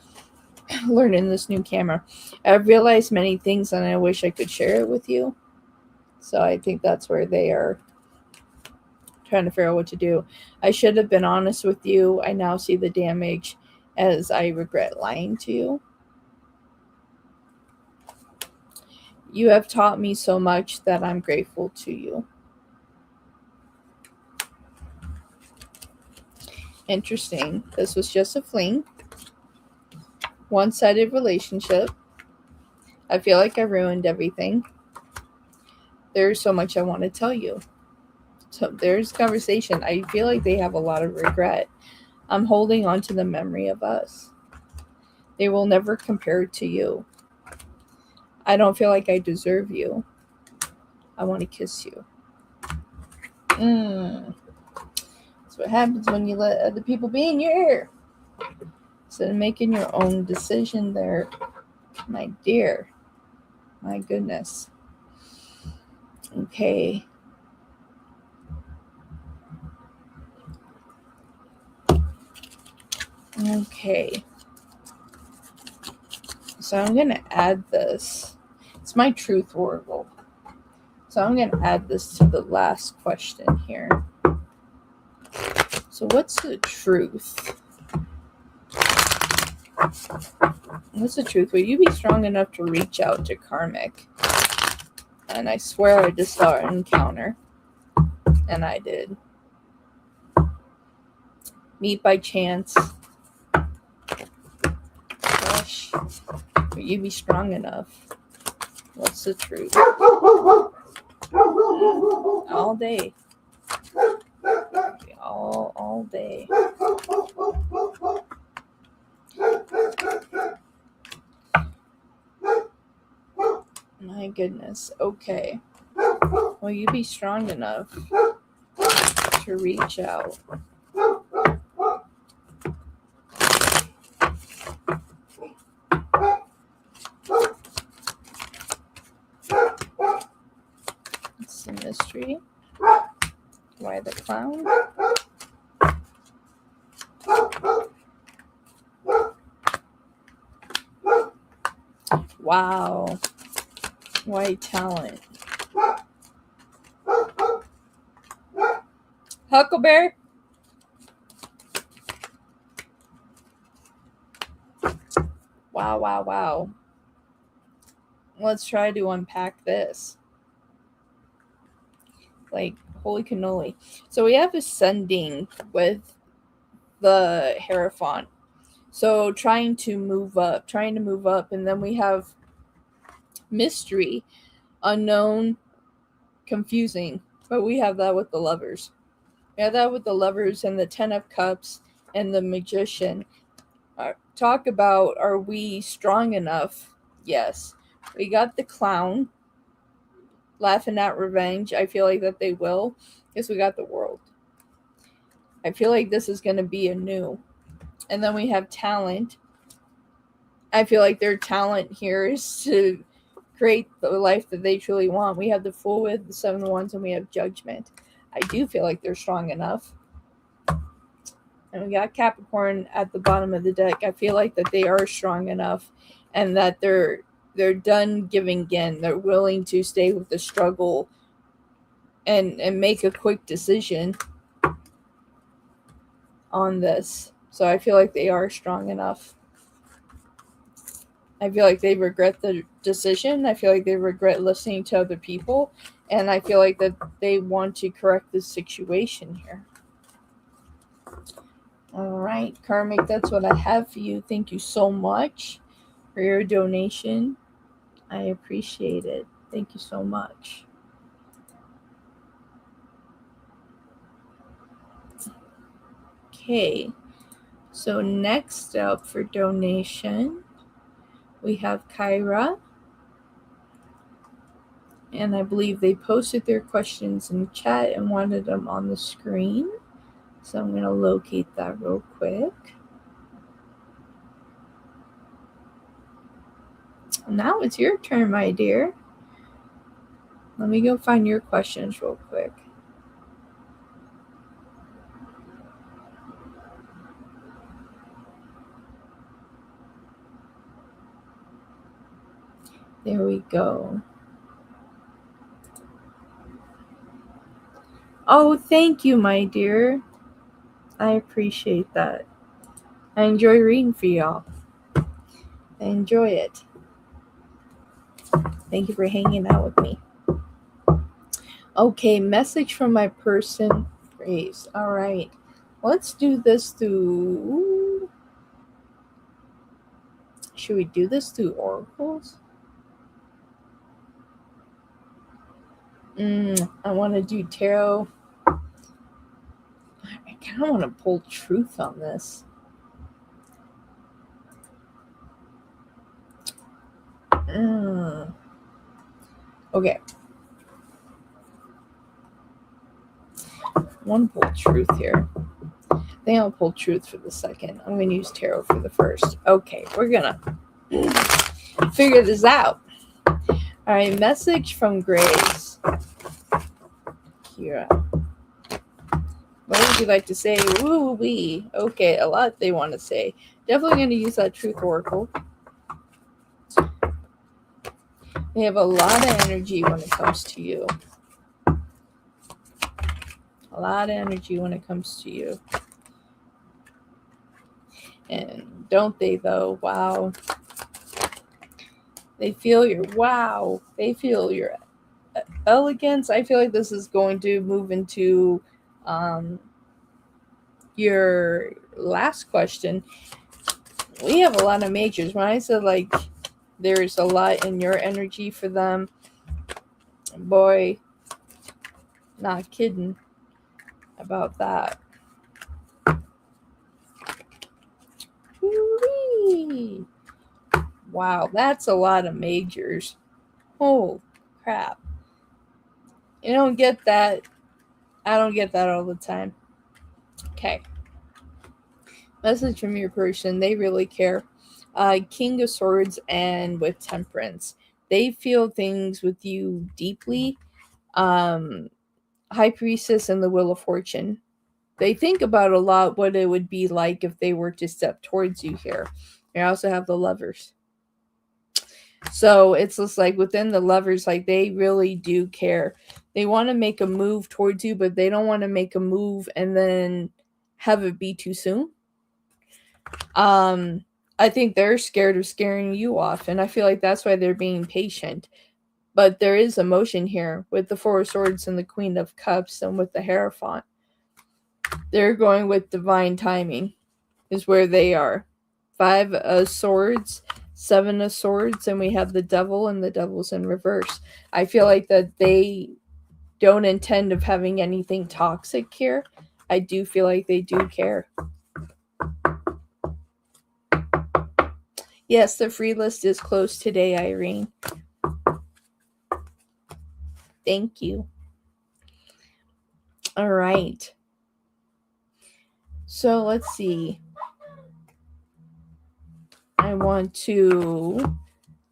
Learning this new camera. I've realized many things and I wish I could share it with you. So I think that's where they are trying to figure out what to do. I should have been honest with you. I now see the damage as I regret lying to you. You have taught me so much that I'm grateful to you. Interesting. This was just a fling. One-sided relationship. I feel like I ruined everything. There's so much I want to tell you. So there's conversation. I feel like they have a lot of regret. I'm holding on to the memory of us. They will never compare to you. I don't feel like I deserve you. I want to kiss you. That's what happens when you let other people be in your ear. Instead of making your own decision there, my dear. My goodness. Okay. Okay. So I'm going to add this. It's my truth oracle. So I'm going to add this to the last question here. So what's the truth? What's the truth? Will you be strong enough to reach out to Karmic? And I swear I just saw an encounter. And I did. Meet by chance. Gosh. Will you be strong enough? What's the truth? All day. All day. My goodness. Okay. Will you be strong enough to reach out? It's a mystery. Why the clown? Wow. White talent. Huckleberry? Wow. Let's try to unpack this. Like, holy cannoli. So we have ascending with the Hierophant. So trying to move up. And then we have mystery, unknown, confusing. But we have that with the Lovers. We have that with the Lovers and the Ten of Cups and the Magician. Talk about, are we strong enough? Yes. We got the Clown. Laughing at revenge. I feel like that they will. Because we got the World. I feel like this is going to be a new. And then we have talent. I feel like their talent here is to create the life that they truly want. We have the Fool with the Seven of Wands, and we have Judgment. I do feel like they're strong enough. And we got Capricorn at the bottom of the deck. I feel like that they are strong enough and that they're done giving in. They're willing to stay with the struggle and make a quick decision on this. So I feel like they are strong enough. I feel like they regret the decision. I feel like they regret listening to other people. And I feel like that they want to correct the situation here. All right, Karmic, that's what I have for you. Thank you so much for your donation. I appreciate it. Thank you so much. Okay, so next up for donation, we have Kyra. And I believe they posted their questions in chat and wanted them on the screen. So I'm going to locate that real quick. Now it's your turn, my dear. Let me go find your questions real quick. There we go. Oh, thank you, my dear. I appreciate that. I enjoy reading for y'all. I enjoy it. Thank you for hanging out with me. Okay, message from my person. Grace. All right. Let's do this through... Should we do this through oracles? I want to do tarot. I kind of want to pull truth on this. Okay. I want to pull truth here. I think I'll pull truth for the second. I'm going to use tarot for the first. Okay, we're going to figure this out. All right, message from Grace. Kira. What would you like to say? Woo-wee. Okay, a lot they want to say. Definitely going to use that truth oracle. They have a lot of energy when it comes to you. A lot of energy when it comes to you. And don't they, though? Wow. They feel your wow. They feel your elegance. I feel like this is going to move into your last question. We have a lot of majors. When I said, like, there's a lot in your energy for them, boy, not kidding about that. Woo-wee. Wow, that's a lot of majors. Oh, crap. You don't get that. I don't get that all the time. Okay. Message from your person. They really care. King of Swords and with Temperance. They feel things with you deeply. High Priestess and the Wheel of Fortune. They think about a lot what it would be like if they were to step towards you here. You also have the Lovers. So it's just like within the Lovers, like they really do care. They want to make a move towards you, but they don't want to make a move and then have it be too soon. I think they're scared of scaring you off, and I feel like that's why they're being patient. But there is emotion here with the Four of Swords and the Queen of Cups and with the Hierophant. They're going with divine timing is where they are. 5 of Swords, 7 of Swords, and we have the Devil, and the Devil's in reverse. I feel like that they don't intend of having anything toxic here. I do feel like they do care. Yes, the free list is closed today, Irene. Thank you. All right. So let's see. I want to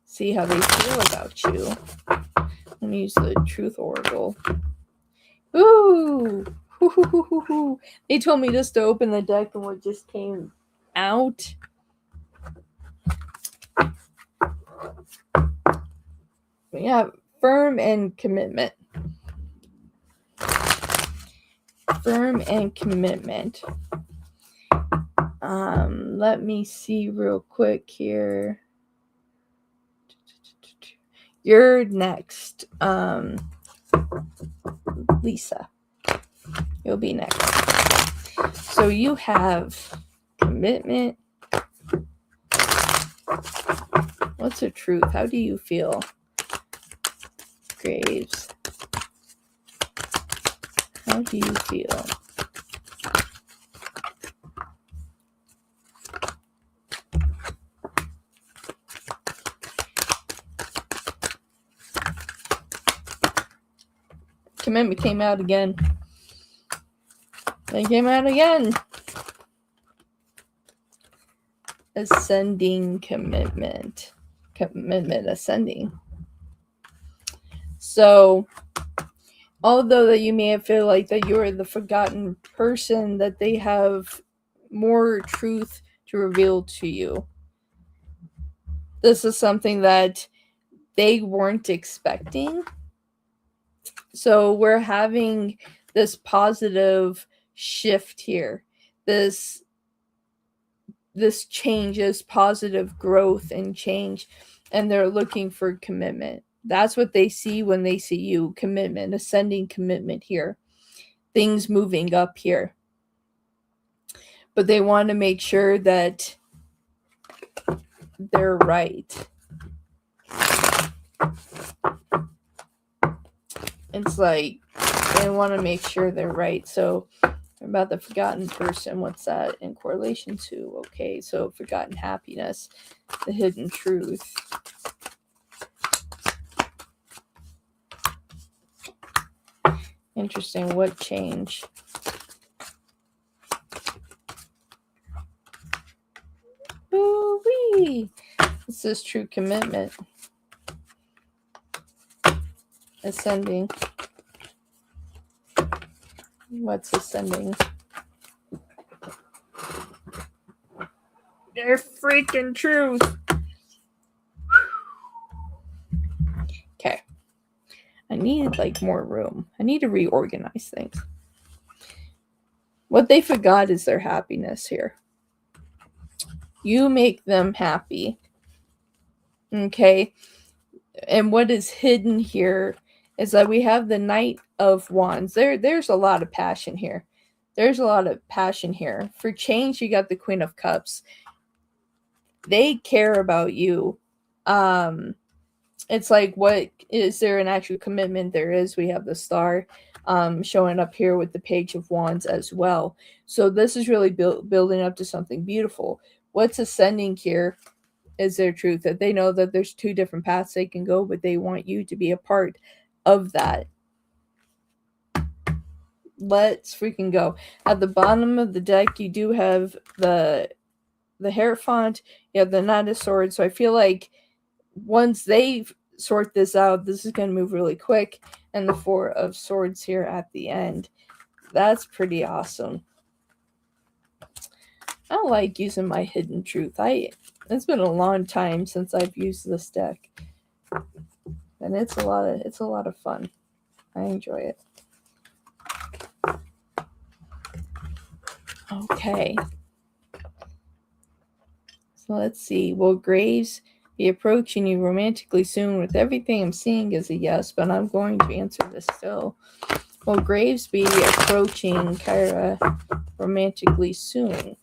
see how they feel about you. Let me use the Truth Oracle. Ooh! They told me just to open the deck and what just came out. We have firm and commitment. Firm and commitment. Let me see real quick here. You're next. Lisa. You'll be next. So you have commitment. What's the truth? How do you feel? Graves. How do you feel? Commitment came out again. They came out again. Ascending commitment. Commitment ascending. So, although that you may feel like that you are the forgotten person, that they have more truth to reveal to you. This is something that they weren't expecting. So we're having this positive shift here. This change is positive growth and change, and they're looking for commitment. That's what they see when they see you. Commitment, ascending commitment here. Things moving up here. But they want to make sure that they're right. It's like they want to make sure they're right. So about the forgotten person, what's that in correlation to? Okay, so forgotten happiness, the hidden truth. Interesting. What change? Ooh-wee. This is true commitment. Ascending. What's ascending? They're freaking truth. Okay. I need like more room. I need to reorganize things. What they forgot is their happiness here. You make them happy. Okay. And what is hidden here is that we have the Knight of Wands. There's a lot of passion here. There's a lot of passion here. For change, you got the Queen of Cups. They care about you. It's like, what is there an actual commitment? There is. We have the Star showing up here with the Page of Wands as well. So this is really building up to something beautiful. What's ascending here is their truth, that they know that there's two different paths they can go, but they want you to be a part of that. Let's freaking go. At the bottom of the deck, you do have the Hierophant, you have the Knight of Swords. So I feel like once they sort this out, this is going to move really quick. And the Four of Swords here at the end. That's pretty awesome. I like using my hidden truth. It's been a long time since I've used this deck. And it's a lot of fun. I enjoy it. Okay. So let's see. Will Graves be approaching you romantically soon? With everything I'm seeing is a yes, but I'm going to answer this still. Will Graves be approaching Kyra romantically soon?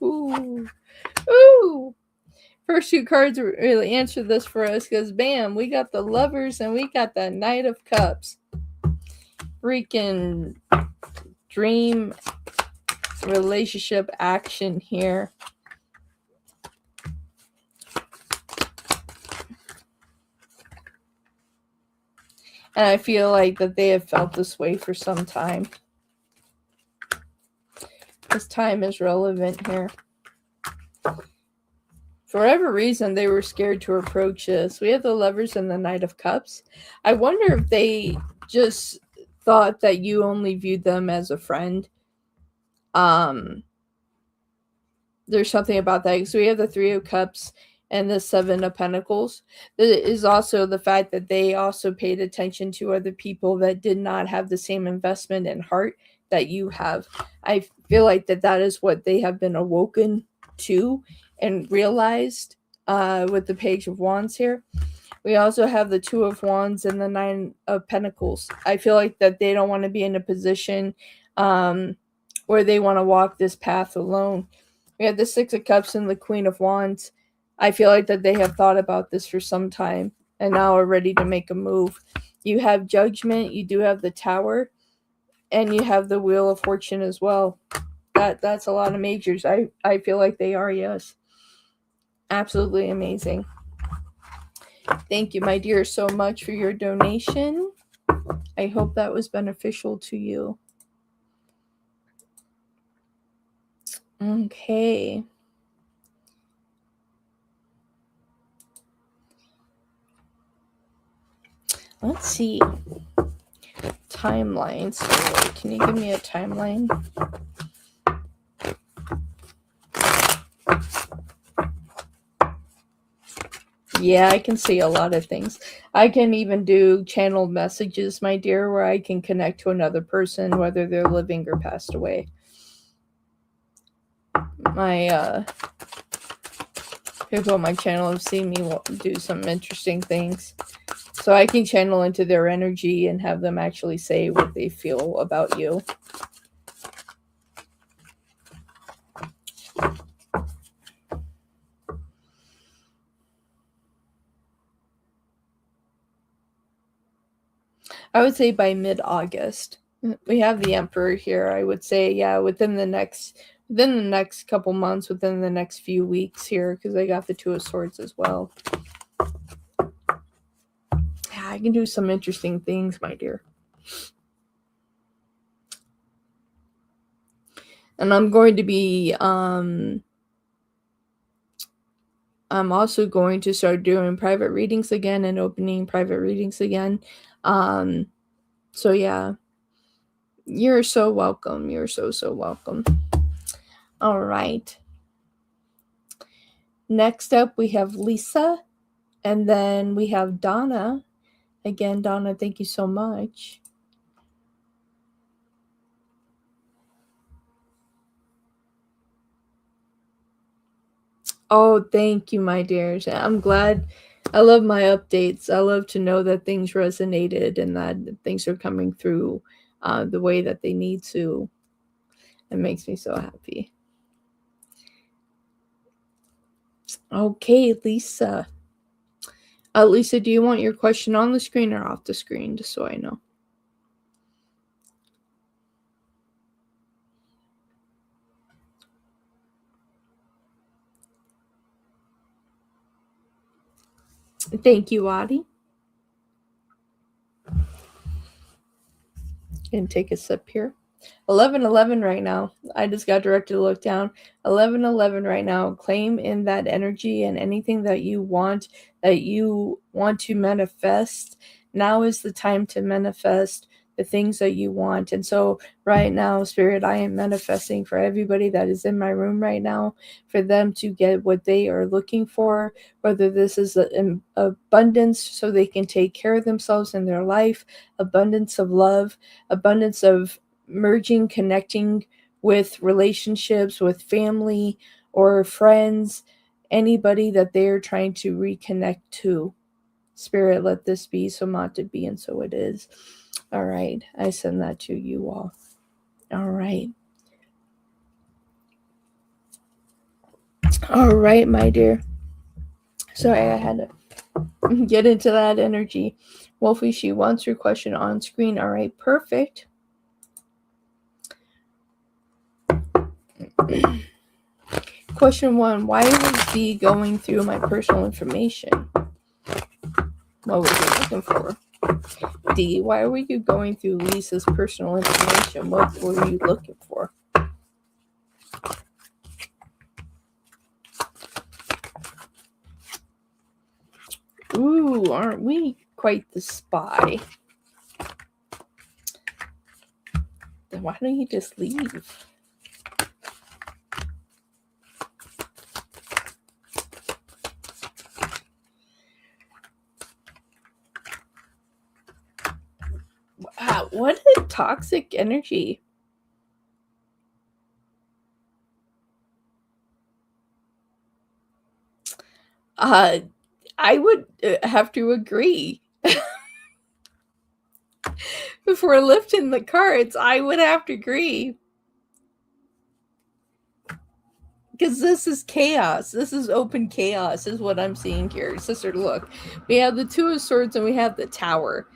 Ooh. First two cards really answer this for us, because bam, we got the Lovers and we got the Knight of Cups. Freaking dream relationship action here. And I feel like that they have felt this way for some time. This time is relevant here. For whatever reason, they were scared to approach this. We have the Lovers and the Knight of Cups. I wonder if they just thought that you only viewed them as a friend. There's something about that. So we have the Three of Cups and the Seven of Pentacles. There is also the fact that they also paid attention to other people that did not have the same investment and heart that you have. I feel like that is what they have been awoken to and realized with the Page of Wands here. We also have the Two of Wands and the Nine of Pentacles. I feel like that they don't want to be in a position where they want to walk this path alone. We have the Six of Cups and the Queen of Wands. I feel like that they have thought about this for some time and now are ready to make a move. You have Judgment, you do have the Tower, and you have the Wheel of Fortune as well. That's a lot of majors. I feel like they are, yes. Absolutely amazing. Thank you, my dear, so much for your donation. I hope that was beneficial to you. Okay. Let's see. Timelines. Can you give me a timeline? Yeah, I can see a lot of things. I can even do channeled messages, my dear, where I can connect to another person, whether they're living or passed away. My people on my channel have seen me do some interesting things. So I can channel into their energy and have them actually say what they feel about you. I would say by mid-August. We have the Emperor here. I would say, yeah, within the next couple months, within the next few weeks here, because I got the Two of Swords as well. Yeah, I can do some interesting things, my dear. And I'm going to be, I'm also going to start doing private readings again and opening private readings again. So yeah, you're so welcome. You're so welcome. All right. Next up, we have Lisa, and then we have Donna. Again, Donna, thank you so much. Oh, thank you, my dears. I'm glad. I love my updates. I love to know that things resonated and that things are coming through the way that they need to. It makes me so happy. Okay, Lisa. Lisa, do you want your question on the screen or off the screen, just so I know? Thank you, Adi. Gonna take a sip here. 11:11 right now. I just got directed to look down. 11:11 right now. Claim in that energy and anything that you want to manifest. Now is the time to manifest the things that you want. And so right now, Spirit, I am manifesting for everybody that is in my room right now, for them to get what they are looking for, whether this is an abundance so they can take care of themselves in their life, abundance of love, abundance of merging, connecting with relationships, with family or friends, anybody that they're trying to reconnect to. Spirit, let this be, so might it be, and so it is. All right, I send that to you all. All right. All right, my dear. Sorry, I had to get into that energy. Wolfie, she wants her question on screen. All right, perfect. Question 1. Why was D going through my personal information? What was he looking for? D, why were you going through Lisa's personal information? What were you looking for? Ooh, aren't we quite the spy? Then why don't you just leave? What a toxic energy. I would have to agree. Before lifting the cards, I would have to agree. Because this is chaos. This is open chaos, is what I'm seeing here. Sister, look. We have the Two of Swords and we have the Tower.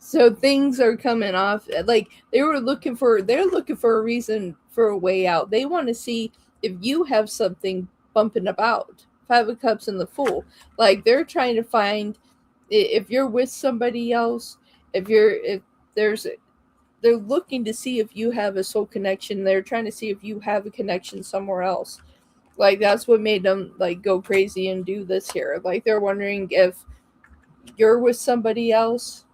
So things are coming off. Like they're looking for a reason for a way out. They want to see if you have something bumping about. Five of Cups and the Fool. Like they're trying to find if you're with somebody else, if there's they're looking to see if you have a soul connection. They're trying to see if you have a connection somewhere else. Like that's what made them like go crazy and do this here. Like they're wondering if you're with somebody else.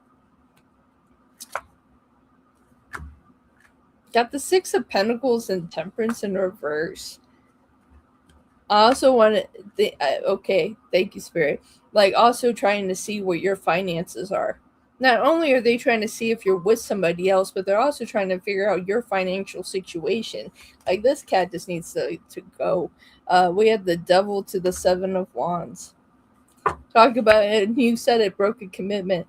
Got the Six of Pentacles and Temperance in reverse. I also want to, okay, thank you, Spirit. Like, also trying to see what your finances are. Not only are they trying to see if you're with somebody else, but they're also trying to figure out your financial situation. Like, this cat just needs to go. We have the Devil to the Seven of Wands. Talk about it. You said it, broken commitment.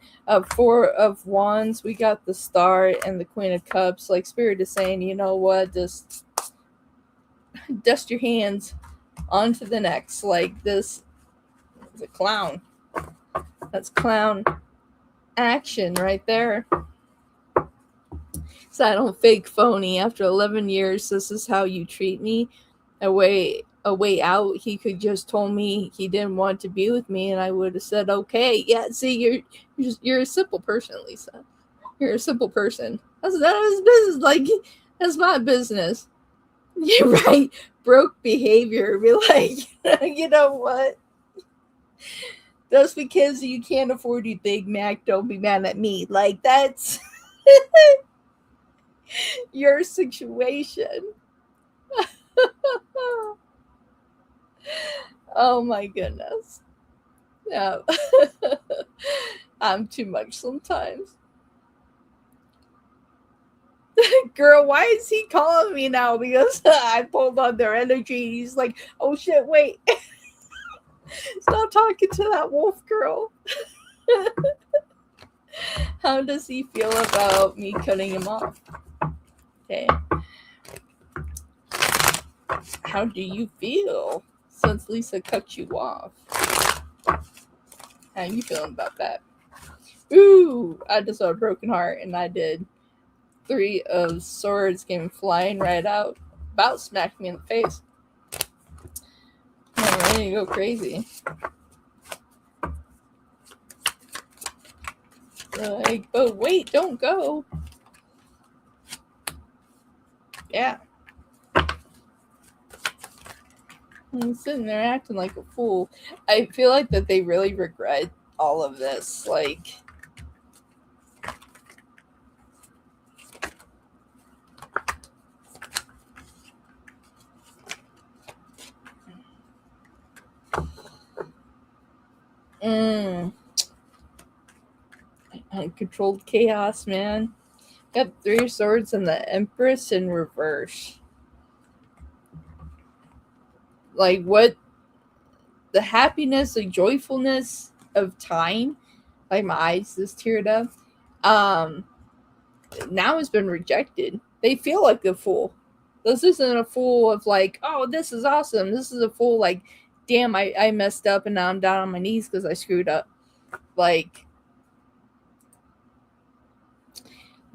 Four of Wands, we got the Star and the Queen of Cups. Like, Spirit is saying, you know what, just dust your hands on to the next. Like, this is a clown. That's clown action right there. So I don't fake phony. After 11 years, this is how you treat me. A way out. He could just told me he didn't want to be with me, and I would have said, okay. Yeah, see, you're a simple person, Lisa. You're a simple person. That's his business. Like, that's my business. You're right. Broke behavior. Be like, you know what? Just because you can't afford your Big Mac, don't be mad at me. Like, that's your situation. Oh my goodness. Yeah. I'm too much sometimes. Girl, why is he calling me now? Because I pulled on their energy. He's like, oh shit, wait. Stop talking to that wolf girl. How does he feel about me cutting him off? Okay. How do you feel since Lisa cut you off? How you feeling about that? Ooh, I just saw a broken heart, and I did. Three of Swords came flying right out. About smacked me in the face. I'm ready to go crazy. Like, but wait, don't go. Yeah. I'm sitting there acting like a fool. I feel like that they really regret all of this. Like, uncontrolled chaos, man. Got Three of Swords and the Empress in reverse. Like, what? The happiness, the joyfulness of time. Like, my eyes just teared up. Now has been rejected. They feel like a fool. This isn't a fool of like, oh, this is awesome. This is a fool like, damn, I messed up and now I'm down on my knees because I screwed up. Like,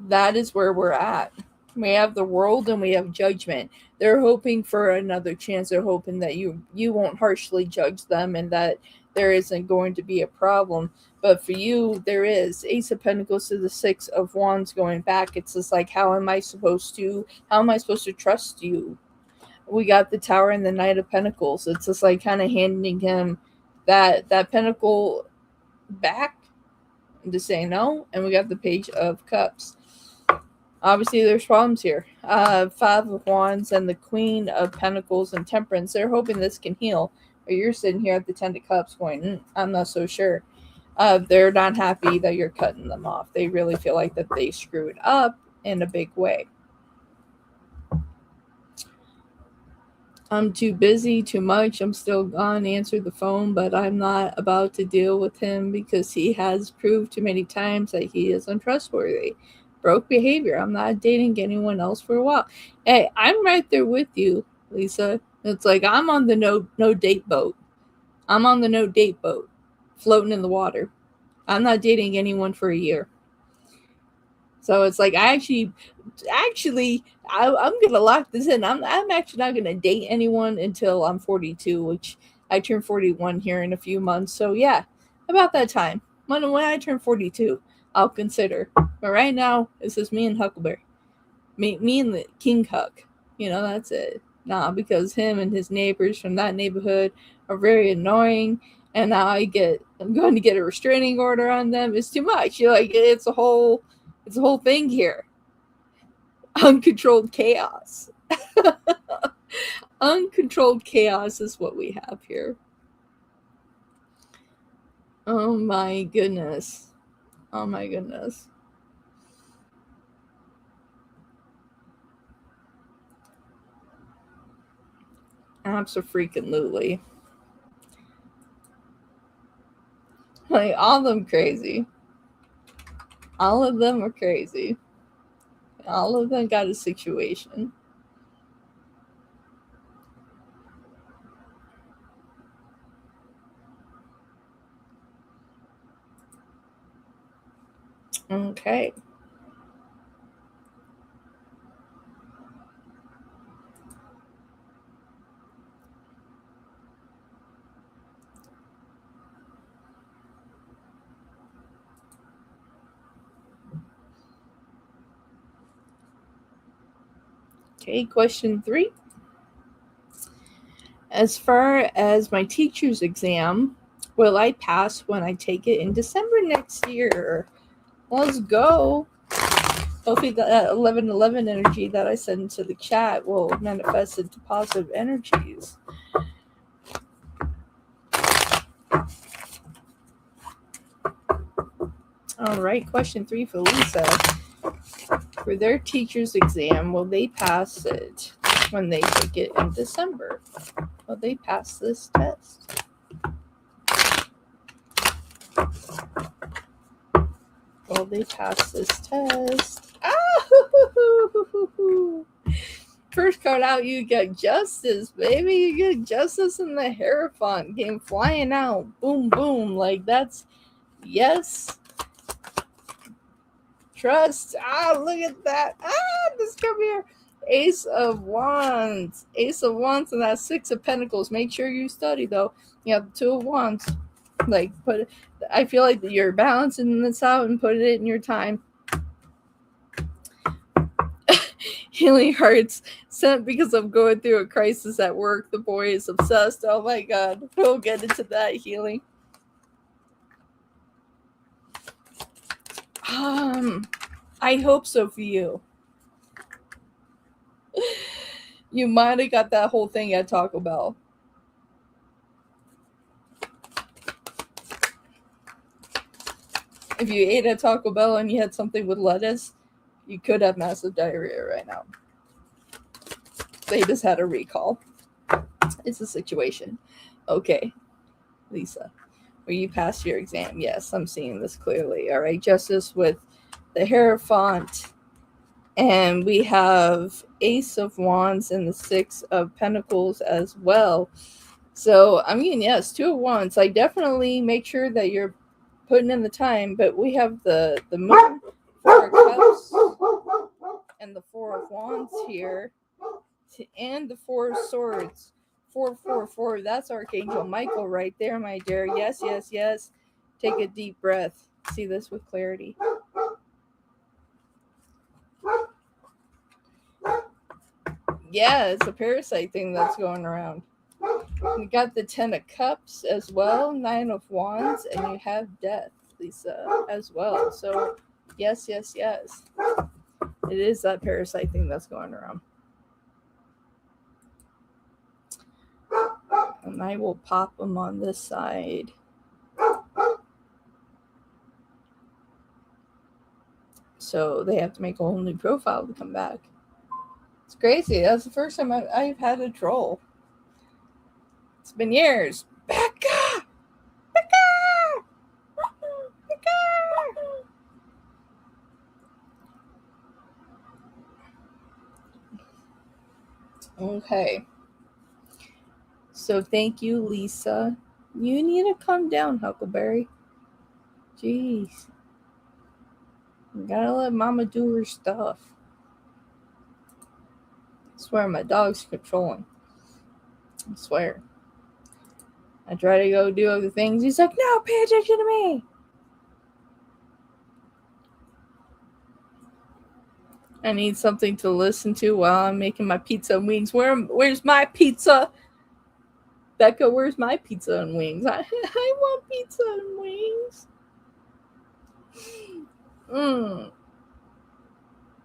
that is where we're at. We have the World and we have Judgment. They're hoping for another chance. They're hoping that you won't harshly judge them and that there isn't going to be a problem. But for you, there is. Ace of Pentacles to the Six of Wands going back. It's just like, how am I supposed to trust you? We got the Tower and the Knight of Pentacles. It's just like kind of handing him that pentacle back and just saying no. And we got the Page of Cups. Obviously, there's problems here. Five of Wands and the Queen of Pentacles and Temperance. They're hoping this can heal. Or you're sitting here at the Ten of Cups going, I'm not so sure. they're not happy that you're cutting them off. They really feel like that they screwed up in a big way. I'm too busy, too much. I'm still gone, answer the phone, but I'm not about to deal with him because he has proved too many times that he is untrustworthy. Broke behavior. I'm not dating anyone else for a while. Hey, I'm right there with you, Lisa. It's like I'm on the no date boat. I'm on the no date boat, floating in the water. I'm not dating anyone for a year. So it's like I I'm gonna lock this in. I'm actually not gonna date anyone until I'm 42, which I turn 41 here in a few months. So yeah, about that time when I turn 42, I'll consider. But right now, it's just me and Huckleberry, me and the King Huck. That's it. Nah, because him and his neighbors from that neighborhood are very annoying, and now I'm going to get a restraining order on them. It's too much. It's a whole thing here. Uncontrolled chaos. Uncontrolled chaos is what we have here. Oh my goodness. Oh my goodness. Absolutely. Like, all of them crazy. All of them are crazy. All of them got a situation. Okay. Okay, question 3. As far as my teacher's exam, will I pass when I take it in December next year? Let's go. Hopefully that 1111 energy that I sent into the chat will manifest into positive energies. All right, question 3 for Lisa. For their teacher's exam, will they pass it when they take it in December? Will they pass this test? Will they pass this test? First card out, you get Justice, baby. You get Justice in the Hierophant. Came flying out. Boom, boom. Like, that's yes. Trust. Look at that. This come here. Ace of Wands. Ace of Wands and that Six of Pentacles. Make sure you study, though. You have the Two of Wands. Like, I feel like you're balancing this out and put it in your time. Healing Hearts sent because I'm going through a crisis at work. The boy is obsessed. Oh my god. We'll get into that healing. I hope so for you. You might have got that whole thing at Taco Bell. If you ate at Taco Bell and you had something with lettuce, you could have massive diarrhea right now. They just had a recall. It's a situation. Okay, Lisa, will you pass your exam? Yes, I'm seeing this clearly. All right, Justice with the Hierophant. And we have Ace of Wands and the Six of Pentacles as well. So, I mean, yes, Two of Wands. I definitely make sure that you're putting in the time, but we have the Moon, Four of Cups, and the Four of Wands here, and the Four of Swords. 444. That's Archangel Michael right there, my dear. Yes, yes, yes. Take a deep breath. See this with clarity. Yeah, it's a parasite thing that's going around. You got the Ten of Cups as well, Nine of Wands, and you have Death, Lisa, as well. So, yes, yes, yes. It is that parasite thing that's going around. And I will pop them on this side. So they have to make a whole new profile to come back. It's crazy. That's the first time I've had a troll. It's been years. Becca! Becca! Becca! Okay. So thank you, Lisa. You need to calm down, Huckleberry. Jeez. You gotta let Mama do her stuff. I swear my dog's controlling. I swear. I try to go do other things. He's like, no, pay attention to me. I need something to listen to while I'm making my pizza and wings. Where's my pizza? Becca, where's my pizza and wings? I want pizza and wings.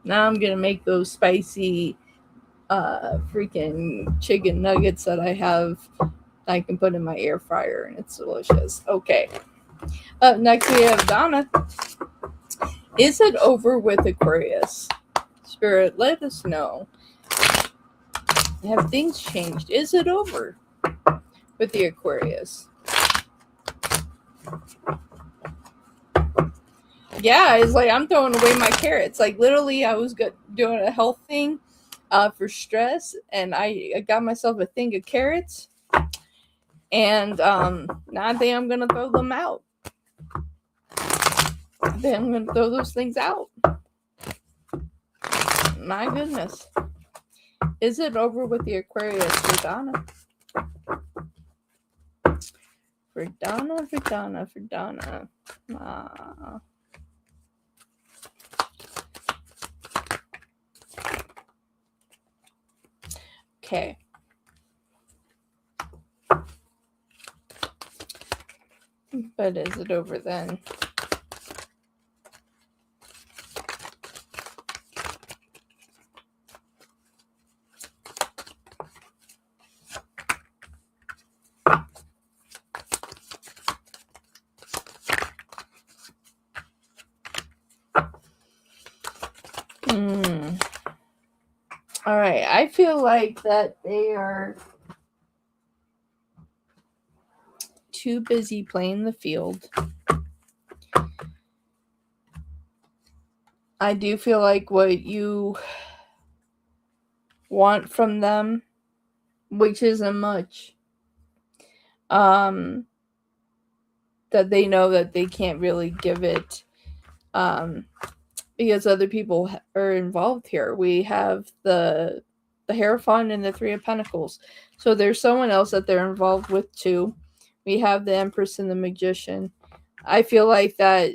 Now I'm gonna make those spicy freaking chicken nuggets that I can put in my air fryer, and it's delicious. Okay. Up next we have Donna. Is it over with Aquarius? Spirit, let us know. Have things changed? Is it over with the Aquarius? Yeah, it's like I'm throwing away my carrots. Like literally, I was doing a health thing for stress, and I got myself a thing of carrots, and now I think I'm gonna throw them out. Then I'm gonna throw those things out. My goodness. Is it over with the Aquarius for Donna? For Donna. Okay. But is it over then? All right. I feel like that they are too busy playing the field. I do feel like what you want from them, which isn't much, that they know that they can't really give it, because other people are involved here. We have the Hierophant and the Three of Pentacles. So there's someone else that they're involved with too. We have the Empress and the Magician. I feel like that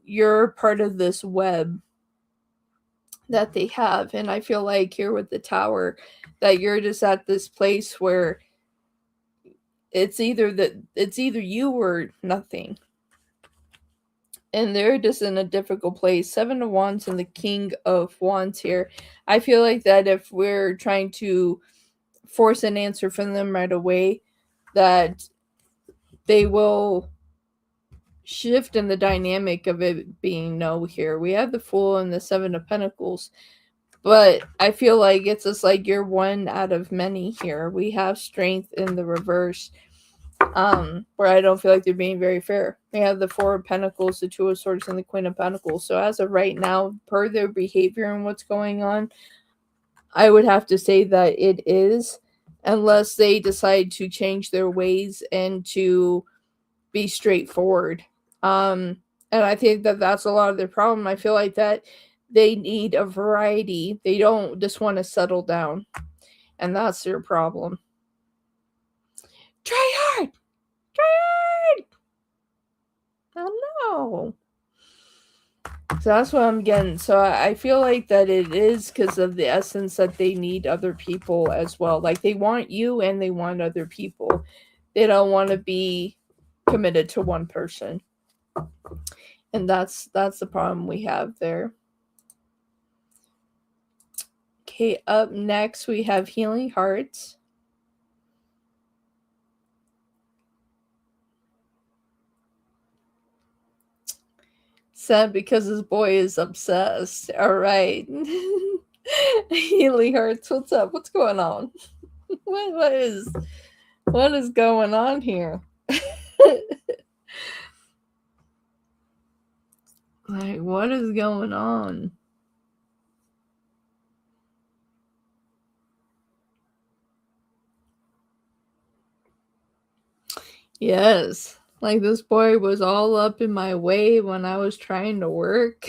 you're part of this web that they have. And I feel like here with the Tower that you're just at this place where it's either you or nothing. And they're just in a difficult place. Seven of Wands and the King of Wands here. I feel like that if we're trying to force an answer from them right away, that they will shift in the dynamic of it being no here. We have the Fool and the Seven of Pentacles. But I feel like it's just like you're one out of many here. We have Strength in the reverse. Where I don't feel like they're being very fair. We have the Four of Pentacles, the Two of Swords, and the Queen of Pentacles. So as of right now, per their behavior and what's going on, I would have to say that it is, unless they decide to change their ways and to be straightforward. And I think that that's a lot of their problem. I feel like that they need a variety. They don't just want to settle down, and that's their problem. Try hard! I know. So that's what I'm getting. So I feel like that it is because of the essence that they need other people as well. Like they want you and they want other people. They don't want to be committed to one person. And that's the problem we have there. Okay, up next we have Healing Hearts. Sad because this boy is obsessed. All right. Healy Hearts, what's up? What's going on? What is going on here? Like, what is going on? Yes. Like, this boy was all up in my way when I was trying to work.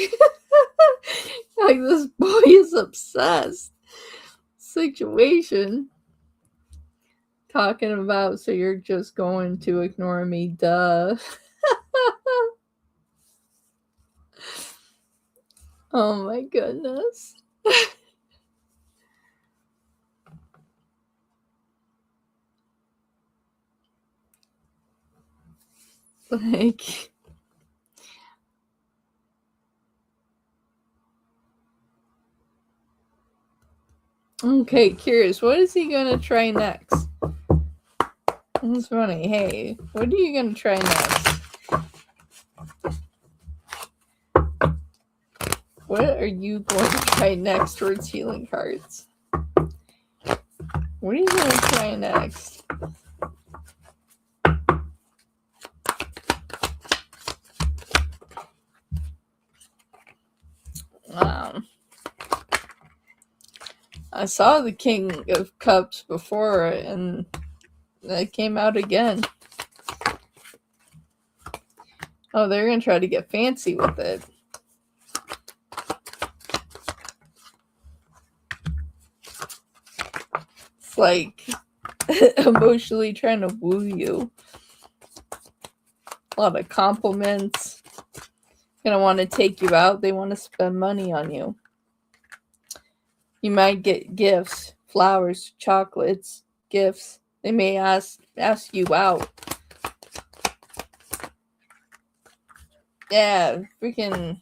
Like, this boy is obsessed. Situation. Talking about, so you're just going to ignore me, duh. Oh my goodness. Like, okay, curious, what is he gonna try next? That's funny. Hey, what are you gonna try next? What are you going to try next towards healing cards? What are you going to try next? I saw the King of Cups before, and it came out again. Oh, they're going to try to get fancy with it. It's like emotionally trying to woo you. A lot of compliments. Gonna want to take you out. They want to spend money on you. You might get gifts, flowers, chocolates, gifts. They may ask you out. Yeah, freaking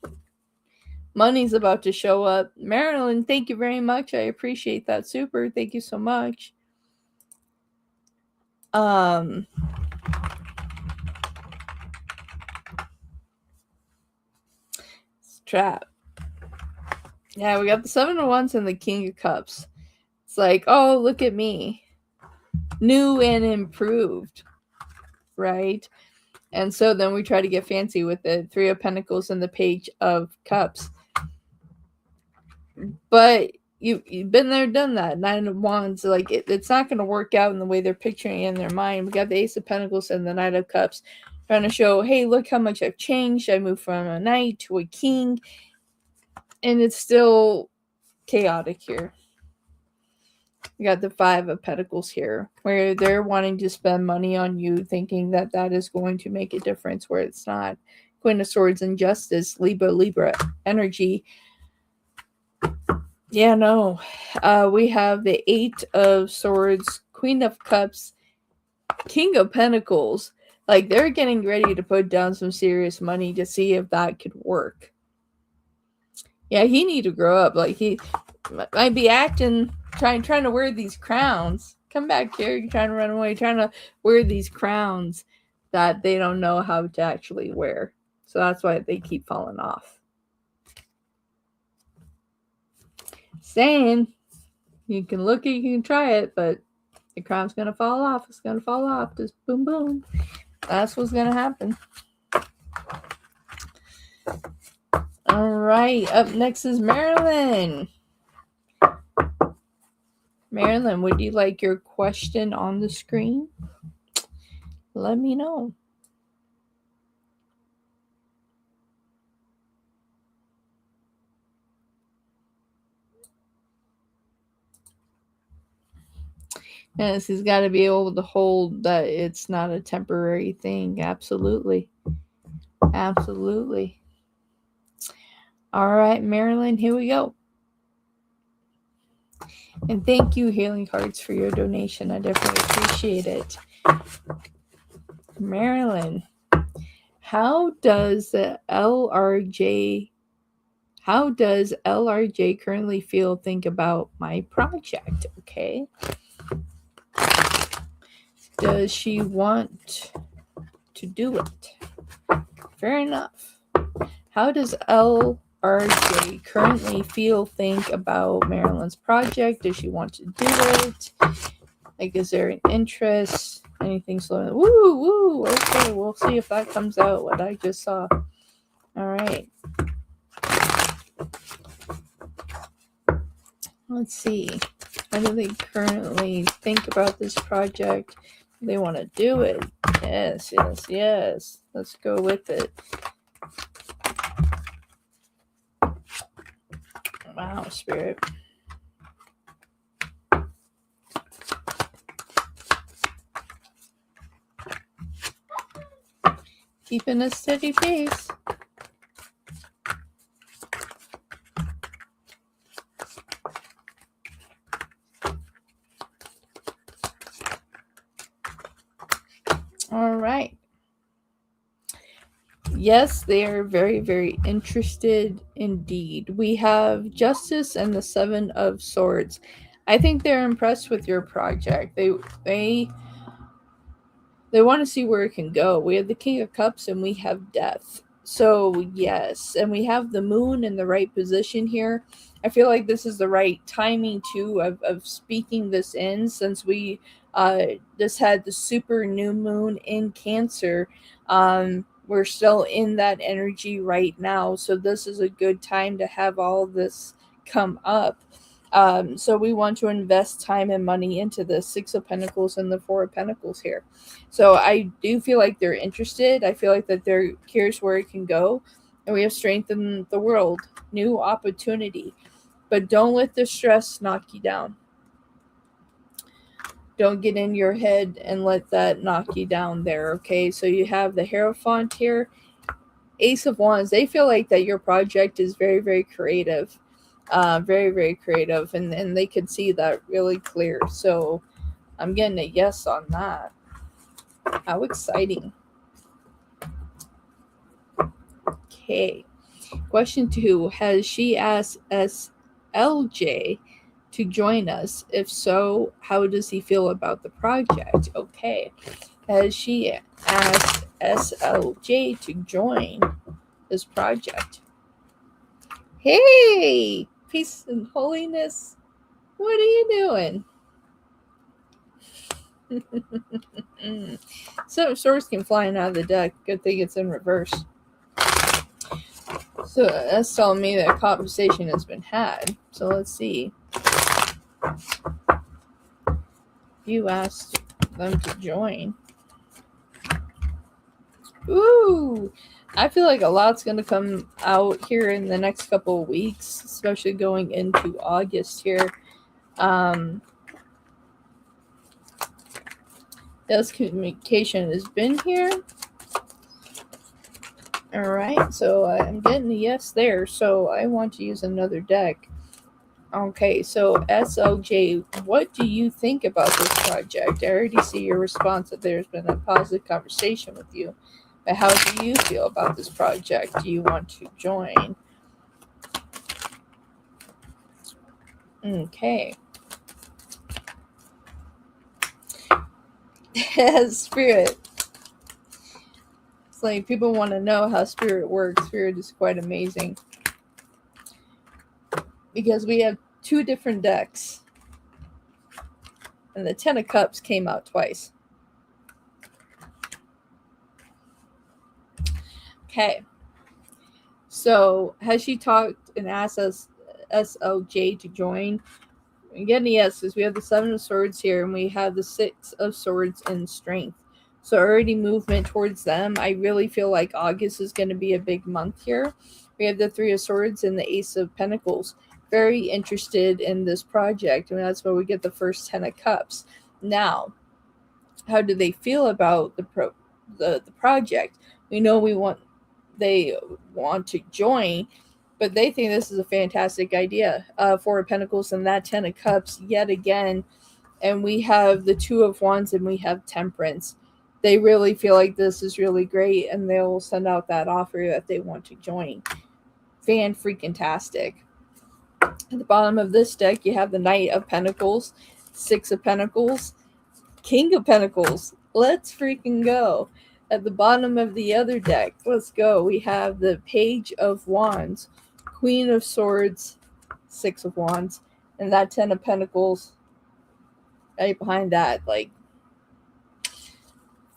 money's about to show up. Marilyn, thank you very much. I appreciate that. Super. Thank you so much. Trap. Yeah, we got the 7 of Wands and the King of Cups. It's like, oh, look at me. New and improved. Right? And so then we try to get fancy with the 3 of Pentacles and the Page of Cups. But you've been there, done that. 9 of Wands, like it's not going to work out in the way they're picturing it in their mind. We got the Ace of Pentacles and the Knight of Cups trying to show, hey, look how much I've changed. I moved from a knight to a king, and it's still chaotic here. We got the 5 of Pentacles here, where they're wanting to spend money on you, thinking that that is going to make a difference, where it's not. Queen of Swords and Justice, Libra energy. Yeah, no. We have the 8 of Swords, Queen of Cups, King of Pentacles. Like, they're getting ready to put down some serious money to see if that could work. Yeah, he need to grow up. Like, he might be acting, trying to wear these crowns. Come back here. You're trying to run away, trying to wear these crowns that they don't know how to actually wear. So that's why they keep falling off. Saying you can look it, you can try it, but the crown's gonna fall off. It's gonna fall off. Just boom, boom. That's what's gonna happen. All right. Up next is Marilyn. Marilyn, would you like your question on the screen? Let me know. Yes, he's got to be able to hold that it's not a temporary thing. Absolutely. Absolutely. All right, Marilyn, here we go. And thank you, Healing Cards, for your donation. I definitely appreciate it. Marilyn, how does LRJ currently think about my project? Okay. Does she want to do it? Fair enough. How does LRJ currently think about Marilyn's project? Does she want to do it? Like, is there an interest? Anything slow? Woo! Okay, we'll see if that comes out, what I just saw. All right. Let's see. How do they currently think about this project? They want to do it. Yes. Let's go with it. Wow, Spirit. Keeping a steady pace. All right. Yes, they are very, very interested indeed. We have Justice and the Seven of Swords. I think they're impressed with your project. They want to see where it can go. We have the King of Cups and we have Death. So, yes, and we have the moon in the right position here. I feel like this is the right timing, too, of speaking this in, since we just had the super new moon in Cancer. We're still in that energy right now. So, this is a good time to have all of this come up. So we want to invest time and money into the Six of Pentacles and the Four of Pentacles here. So I do feel like they're interested. I feel like that they're curious where it can go. And we have strength in the world, new opportunity. But don't let the stress knock you down. Don't get in your head and let that knock you down there, okay? So you have the Hierophant here, Ace of Wands. They feel like that your project is very, very creative. Very, very creative. And they can see that really clear. So I'm getting a yes on that. How exciting. Okay. Question 2. Has she asked SLJ to join us? If so, how does he feel about the project? Okay. Has she asked SLJ to join this project? Hey! Peace and holiness. What are you doing? So swords came flying out of the deck. Good thing it's in reverse. So that's telling me that conversation has been had. So let's see. You asked them to join. Ooh! I feel like a lot's going to come out here in the next couple of weeks, especially going into August here. This communication has been here. All right, so I'm getting a yes there. So I want to use another deck. Okay, so SLJ, what do you think about this project? I already see your response that there's been a positive conversation with you. But how do you feel about this project? Do you want to join? Okay. Spirit. It's like people want to know how Spirit works. Spirit is quite amazing. Because we have 2 different decks. And the Ten of Cups came out twice. Okay. So, has she talked and asked us SLJ to join? Again, yes, because we have the Seven of Swords here, and we have the Six of Swords in Strength. So already movement towards them. I really feel like August is going to be a big month here. We have the Three of Swords and the Ace of Pentacles. Very interested in this project, and that's where we get the first 10 of Cups. Now, how do they feel about the project? We know they want to join, but they think this is a fantastic idea. Four of Pentacles and that 10 of Cups yet again. And we have the Two of Wands and we have Temperance. They really feel like this is really great, and they'll send out that offer that they want to join. Fan-freaking-tastic. At the bottom of this deck, you have the Knight of Pentacles, Six of Pentacles, King of Pentacles. Let's freaking go. At the bottom of the other deck, let's go. We have the Page of Wands, Queen of Swords, Six of Wands, and that Ten of Pentacles right behind that. Like,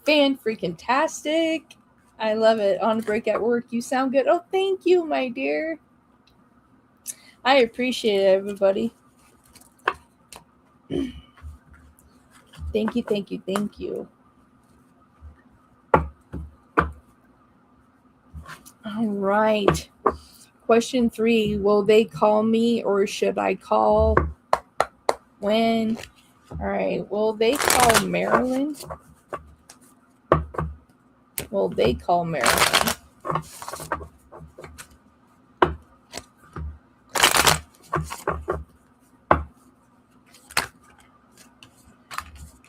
fan-freaking-tastic. I love it. On a break at work, you sound good. Oh, thank you, my dear. I appreciate it, everybody. Thank you, thank you, thank you. All right. Question 3. Will they call me or should I call? When? All right. Will they call Marilyn? Will they call Marilyn?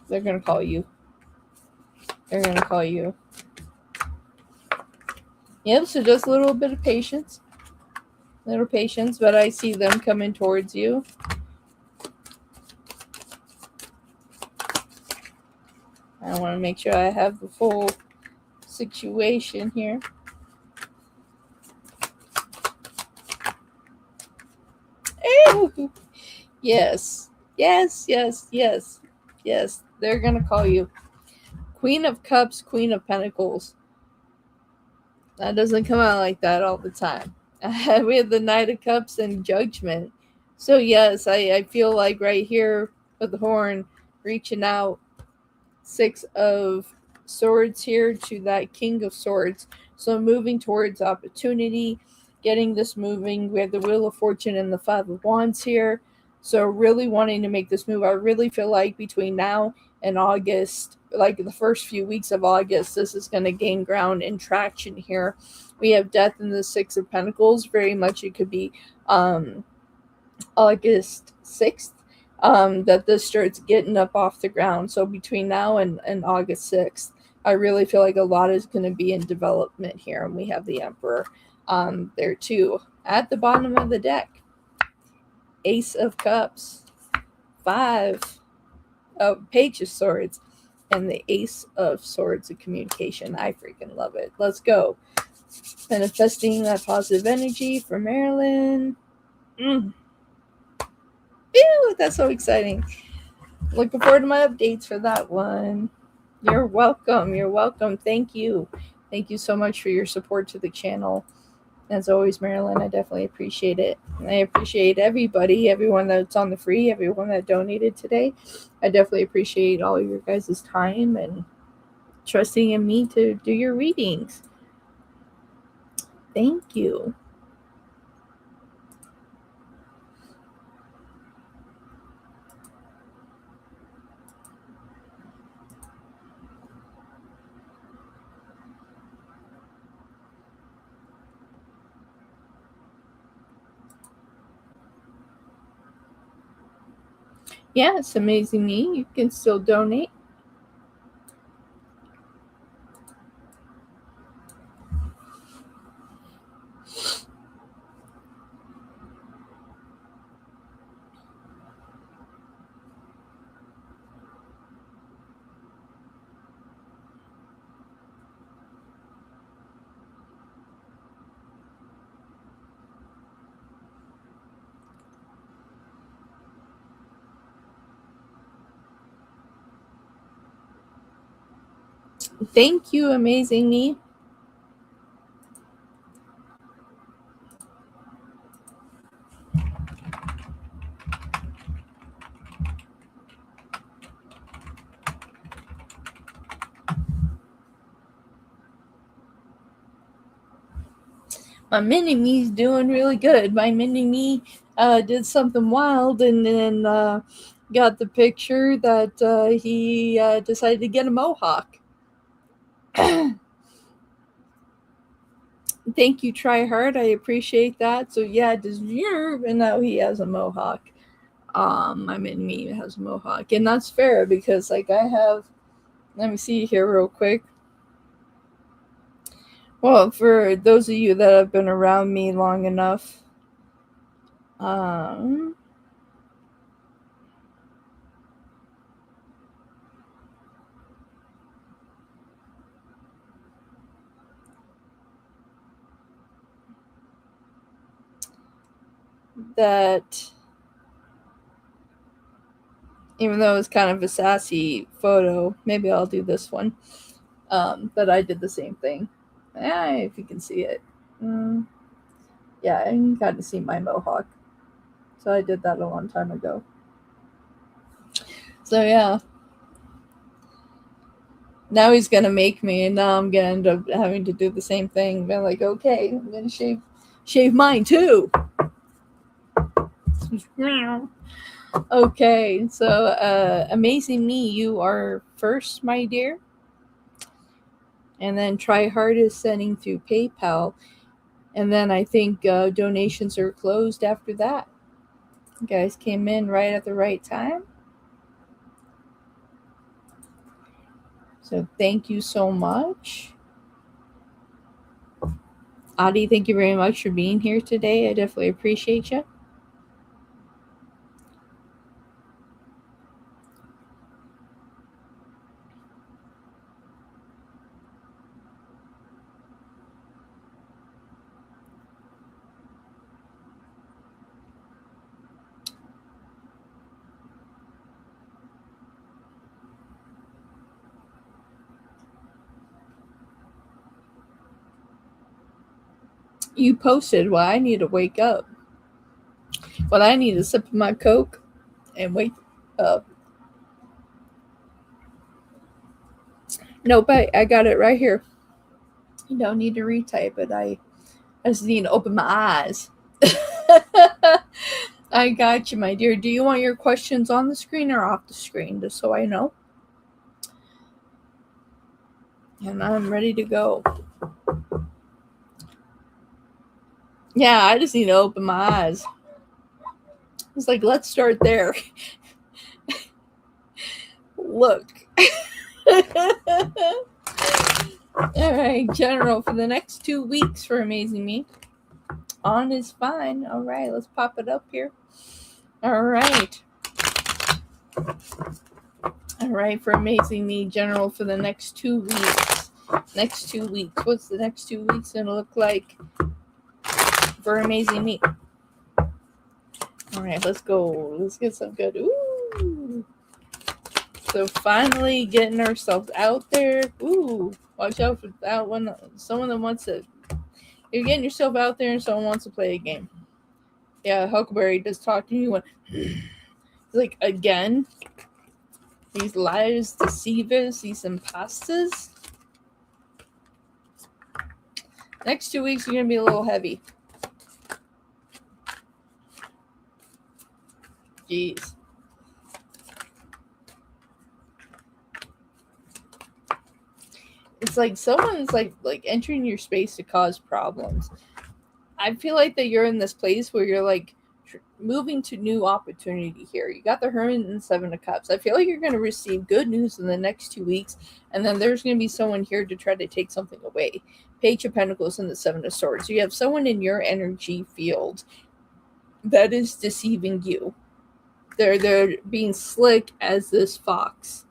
They're going to call you. They're going to call you. Yep, so just a little bit of patience. Little patience, but I see them coming towards you. I want to make sure I have the full situation here. Ew. Yes. Yes, yes, yes. Yes, they're going to call you. Queen of Cups, Queen of Pentacles. That doesn't come out like that all the time. We have the Knight of Cups and Judgment. So yes, I feel like right here with the horn reaching out, Six of Swords here to that King of Swords. So moving towards opportunity, getting this moving. We have the Wheel of Fortune and the Five of Wands here. So really wanting to make this move. I really feel like between now and August, like the first few weeks of August, this is going to gain ground and traction here. We have Death in the Six of Pentacles. Very much it could be August 6th that this starts getting up off the ground. So between now and August 6th, I really feel like a lot is going to be in development here. And we have the Emperor there too. At the bottom of the deck, Ace of Cups, Page of Swords, and the Ace of Swords of Communication. I freaking love it. Let's go. Manifesting that positive energy for Marilyn. Ew, that's so exciting. Looking forward to my updates for that one. You're welcome. You're welcome. Thank you. Thank you so much for your support to the channel. As always, Marilyn, I definitely appreciate it. And I appreciate everyone that's on the free, everyone that donated today. I definitely appreciate all your guys' time and trusting in me to do your readings. Thank you. Yeah, it's amazing me. You can still donate. Thank you, amazing me. My mini-me's doing really good. My mini-me did something wild and then got the picture that he decided to get a mohawk. Thank you, Try Hard. I appreciate that. So yeah, and now he has a mohawk. My mini-me has a mohawk. And that's fair because like I have, let me see here real quick. Well, for those of you that have been around me long enough, that even though it's kind of a sassy photo, maybe I'll do this one, that I did the same thing. If you can see it. Yeah, and you got to see my mohawk. So I did that a long time ago. So yeah. Now he's gonna make me, and now I'm gonna end up having to do the same thing. Being like, okay, I'm gonna shave mine too. Okay, so Amazing Me, you are first, my dear. And then Try Hard is sending through PayPal. And then I think donations are closed after that. You guys came in right at the right time. So thank you so much. Adi, thank you very much for being here today. I definitely appreciate you. You posted, well, I need to wake up. Well, I need to sip my Coke and wake up. Nope, I got it right here. You don't need to retype it. I just need to open my eyes. I got you, my dear. Do you want your questions on the screen or off the screen, just so I know? And I'm ready to go. Yeah, I just need to open my eyes. It's like, let's start there. Look. All right, General, for the next 2 weeks for Amazing Me. On is fine. All right, let's pop it up here. All right. All right, for Amazing Me, General, for the next 2 weeks. Next 2 weeks. What's the next 2 weeks going to look like for Amazing Me? All right, let's go. Let's get some good. Ooh. So finally getting ourselves out there. Ooh, watch out for that one. Someone that wants to. You're getting yourself out there and someone wants to play a game. Yeah, Huckleberry just talked to you. He's like, again? These liars, deceivers, these imposters. Next 2 weeks are going to be a little heavy. Jeez. It's like someone's like entering your space to cause problems. I feel like that you're in this place where you're like moving to new opportunity here. You got the Hermit and Seven of Cups. I feel like you're going to receive good news in the next 2 weeks, and then there's going to be someone here to try to take something away. Page of Pentacles and the Seven of Swords. You have someone in your energy field that is deceiving you. They're being slick as this fox.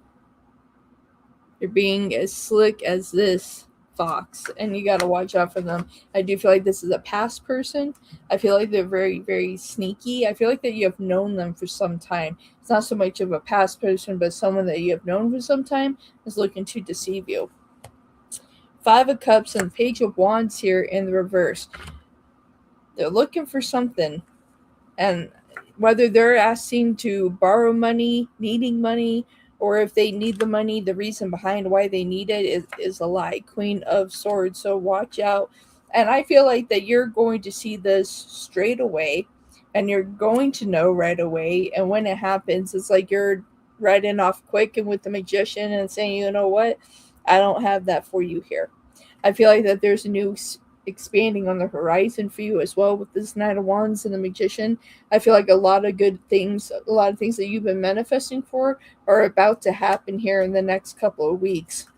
They're being as slick as this fox, and you got to watch out for them. I do feel like this is a past person. I feel like they're very, very sneaky. I feel like that you have known them for some time. It's not so much of a past person, but someone that you have known for some time is looking to deceive you. Five of Cups and Page of Wands here in the reverse. They're looking for something, and whether they're asking to borrow money, needing money, or if they need the money, the reason behind why they need it is a lie. Queen of Swords. So watch out. And I feel like that you're going to see this straight away, and you're going to know right away. And when it happens, it's like you're writing off quick and with the Magician and saying, you know what? I don't have that for you here. I feel like that there's a new expanding on the horizon for you as well with this Knight of Wands and the Magician. I feel like a lot of things that you've been manifesting for are about to happen here in the next couple of weeks.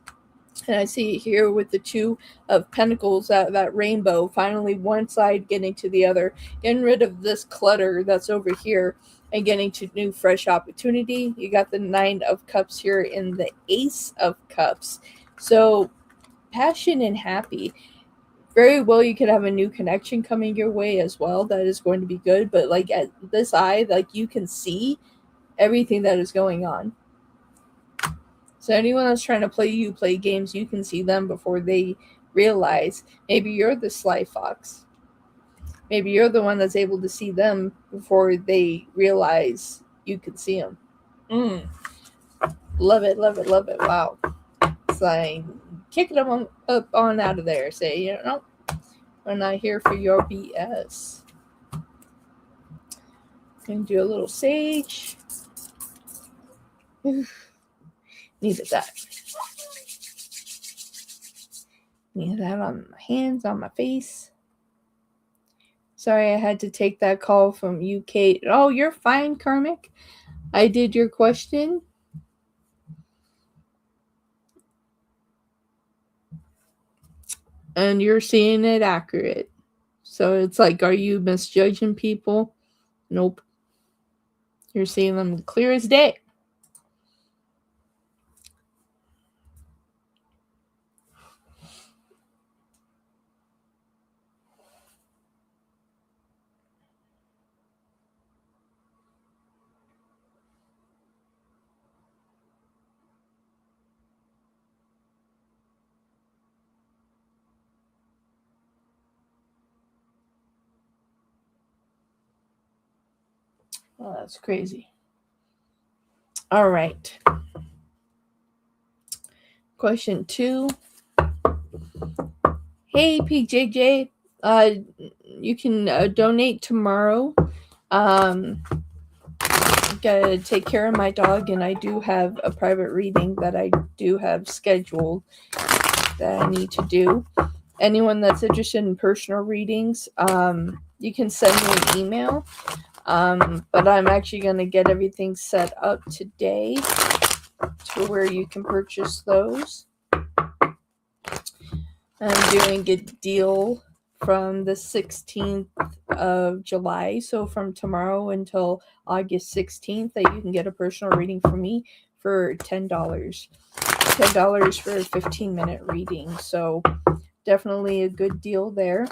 And I see it here with the Two of Pentacles, that rainbow, finally one side getting to the other, getting rid of this clutter that's over here and getting to new fresh opportunity. You got the Nine of Cups here in the Ace of Cups. So passion and happy. very well you could have a new connection coming your way as well that is going to be good, but like at this eye, like you can see everything that is going on. So anyone that's trying to play games, you can see them before they realize maybe you're the sly fox. Maybe you're the one that's able to see them before they realize you can see them. Love it, love it, love it. Wow. It's like kicking them up on out of there. Say, you know, I'm not here for your BS. And do a little sage. Needed that. Needed that on my hands, on my face. Sorry, I had to take that call from UK. Oh, you're fine, Karmic. I did your question. And you're seeing it accurate. So it's like, are you misjudging people? Nope. You're seeing them clear as day. Oh, that's crazy. All right. Question 2. Hey, PJJ. You can donate tomorrow. Gotta take care of my dog, and I do have a private reading that I do have scheduled that I need to do. Anyone that's interested in personal readings, you can send me an email. But I'm actually going to get everything set up today to where you can purchase those. I'm doing a deal from the 16th of July, so from tomorrow until August 16th, that you can get a personal reading from me for $10. $10 for a 15-minute reading, so definitely a good deal there.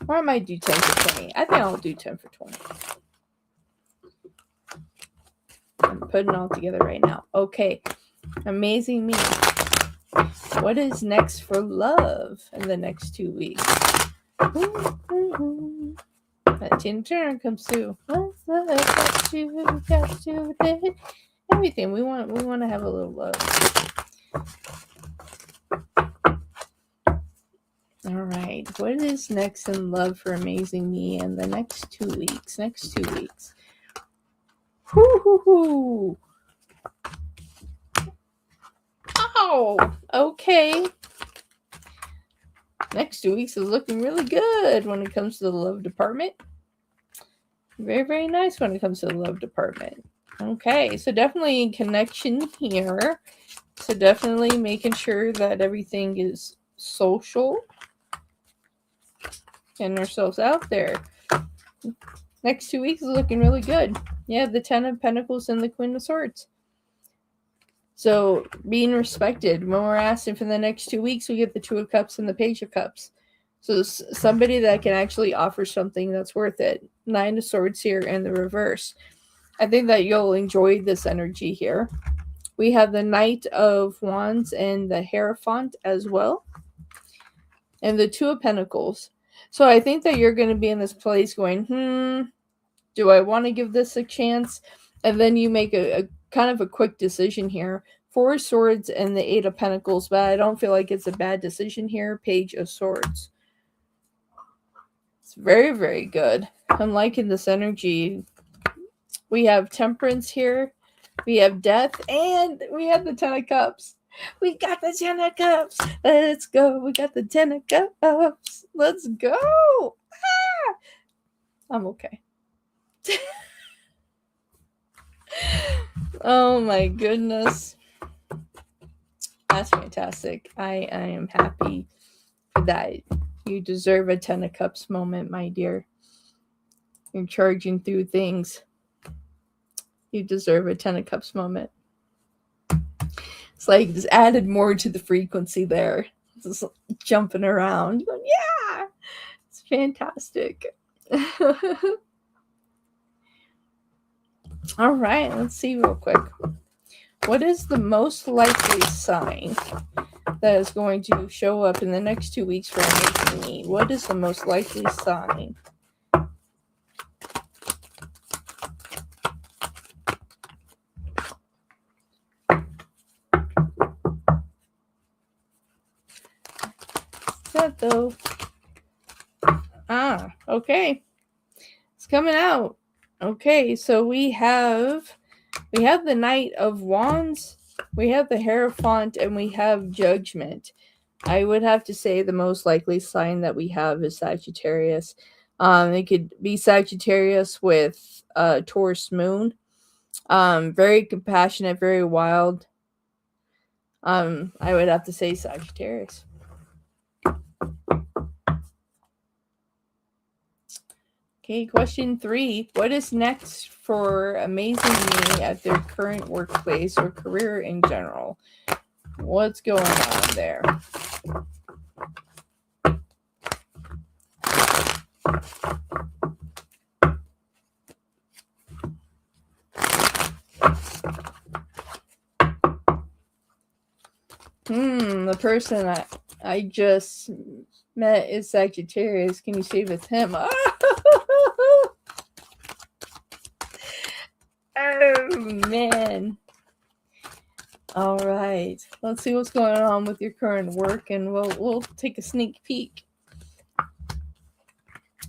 Or I might do 10 for 20. I think I'll do 10 for 20. I'm putting it all together right now. Okay. Amazing me. What is next for love in the next 2 weeks? That Tina Turner comes through. Everything. We want to have a little love. All right. What is next in love for amazing me in the next 2 weeks? Whoo. Oh, okay. Next 2 weeks is looking really good when it comes to the love department. Very, very nice when it comes to the love department. Okay, so definitely connection here. So definitely making sure that everything is social. Getting ourselves out there. Next 2 weeks is looking really good. Yeah, the 10 of Pentacles and the Queen of Swords. So being respected. When we're asking for the next 2 weeks, we get the 2 of Cups and the Page of Cups. So somebody that can actually offer something that's worth it. 9 of Swords here in the reverse. I think that you'll enjoy this energy here. We have the Knight of Wands and the Hierophant as well. And the 2 of Pentacles. So I think that you're going to be in this place going, do I want to give this a chance? And then you make a kind of a quick decision here. 4 of Swords and the 8 of Pentacles, but I don't feel like it's a bad decision here. Page of Swords. It's very, very good. I'm liking this energy. We have Temperance here. We have Death. And we have the 10 of Cups. We got the 10 of Cups. Let's go. We got the 10 of Cups. Let's go. Ah! I'm okay. Oh my goodness. That's fantastic. I am happy for that. You deserve a 10 of Cups moment, my dear. You're charging through things. You deserve a 10 of Cups moment. It's like just added more to the frequency there. Just jumping around. Going, yeah, it's fantastic. All right, let's see real quick. What is the most likely sign that is going to show up in the next 2 weeks for Amazing Me? What is the most likely sign? What's that though? Ah, okay. It's coming out. Okay, so we have the Knight of Wands, we have the Hierophant, and we have Judgment. I would have to say the most likely sign that we have is Sagittarius. It could be Sagittarius with Taurus moon. Very compassionate, very wild. I would have to say Sagittarius. Okay, question 3. What is next for Amazing Me at their current workplace or career in general? What's going on there? The person I just met is Sagittarius. Can you see with him? Oh, man. All right. Let's see what's going on with your current work, and we'll take a sneak peek.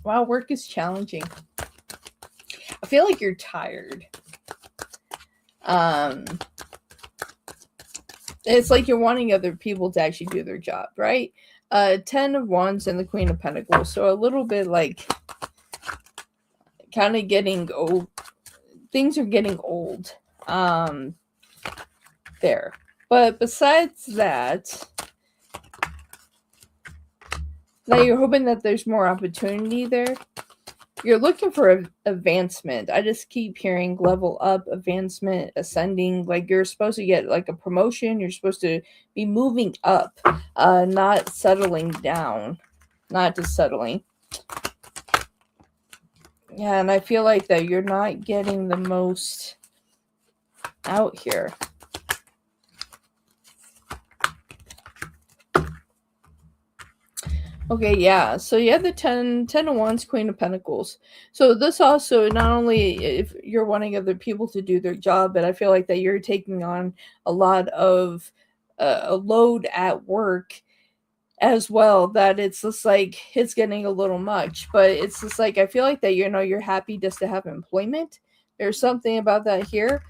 Wow, work is challenging. I feel like you're tired. It's like you're wanting other people to actually do their job, right? 10 of Wands and the Queen of Pentacles. So a little bit like kind of getting old. Things are getting old there. But besides that you're hoping that there's more opportunity there. You're looking for advancement. I just keep hearing level up, advancement, ascending. Like you're supposed to get like a promotion. You're supposed to be moving up, not settling down. Not just settling. Yeah, and I feel like that you're not getting the most out here. Okay, yeah. So you have the 10 of Wands, Queen of Pentacles. So this also, not only if you're wanting other people to do their job, but I feel like that you're taking on a lot of a load at work as well, that it's just like it's getting a little much. But it's just like I feel like that you're happy just to have employment. There's something about that here,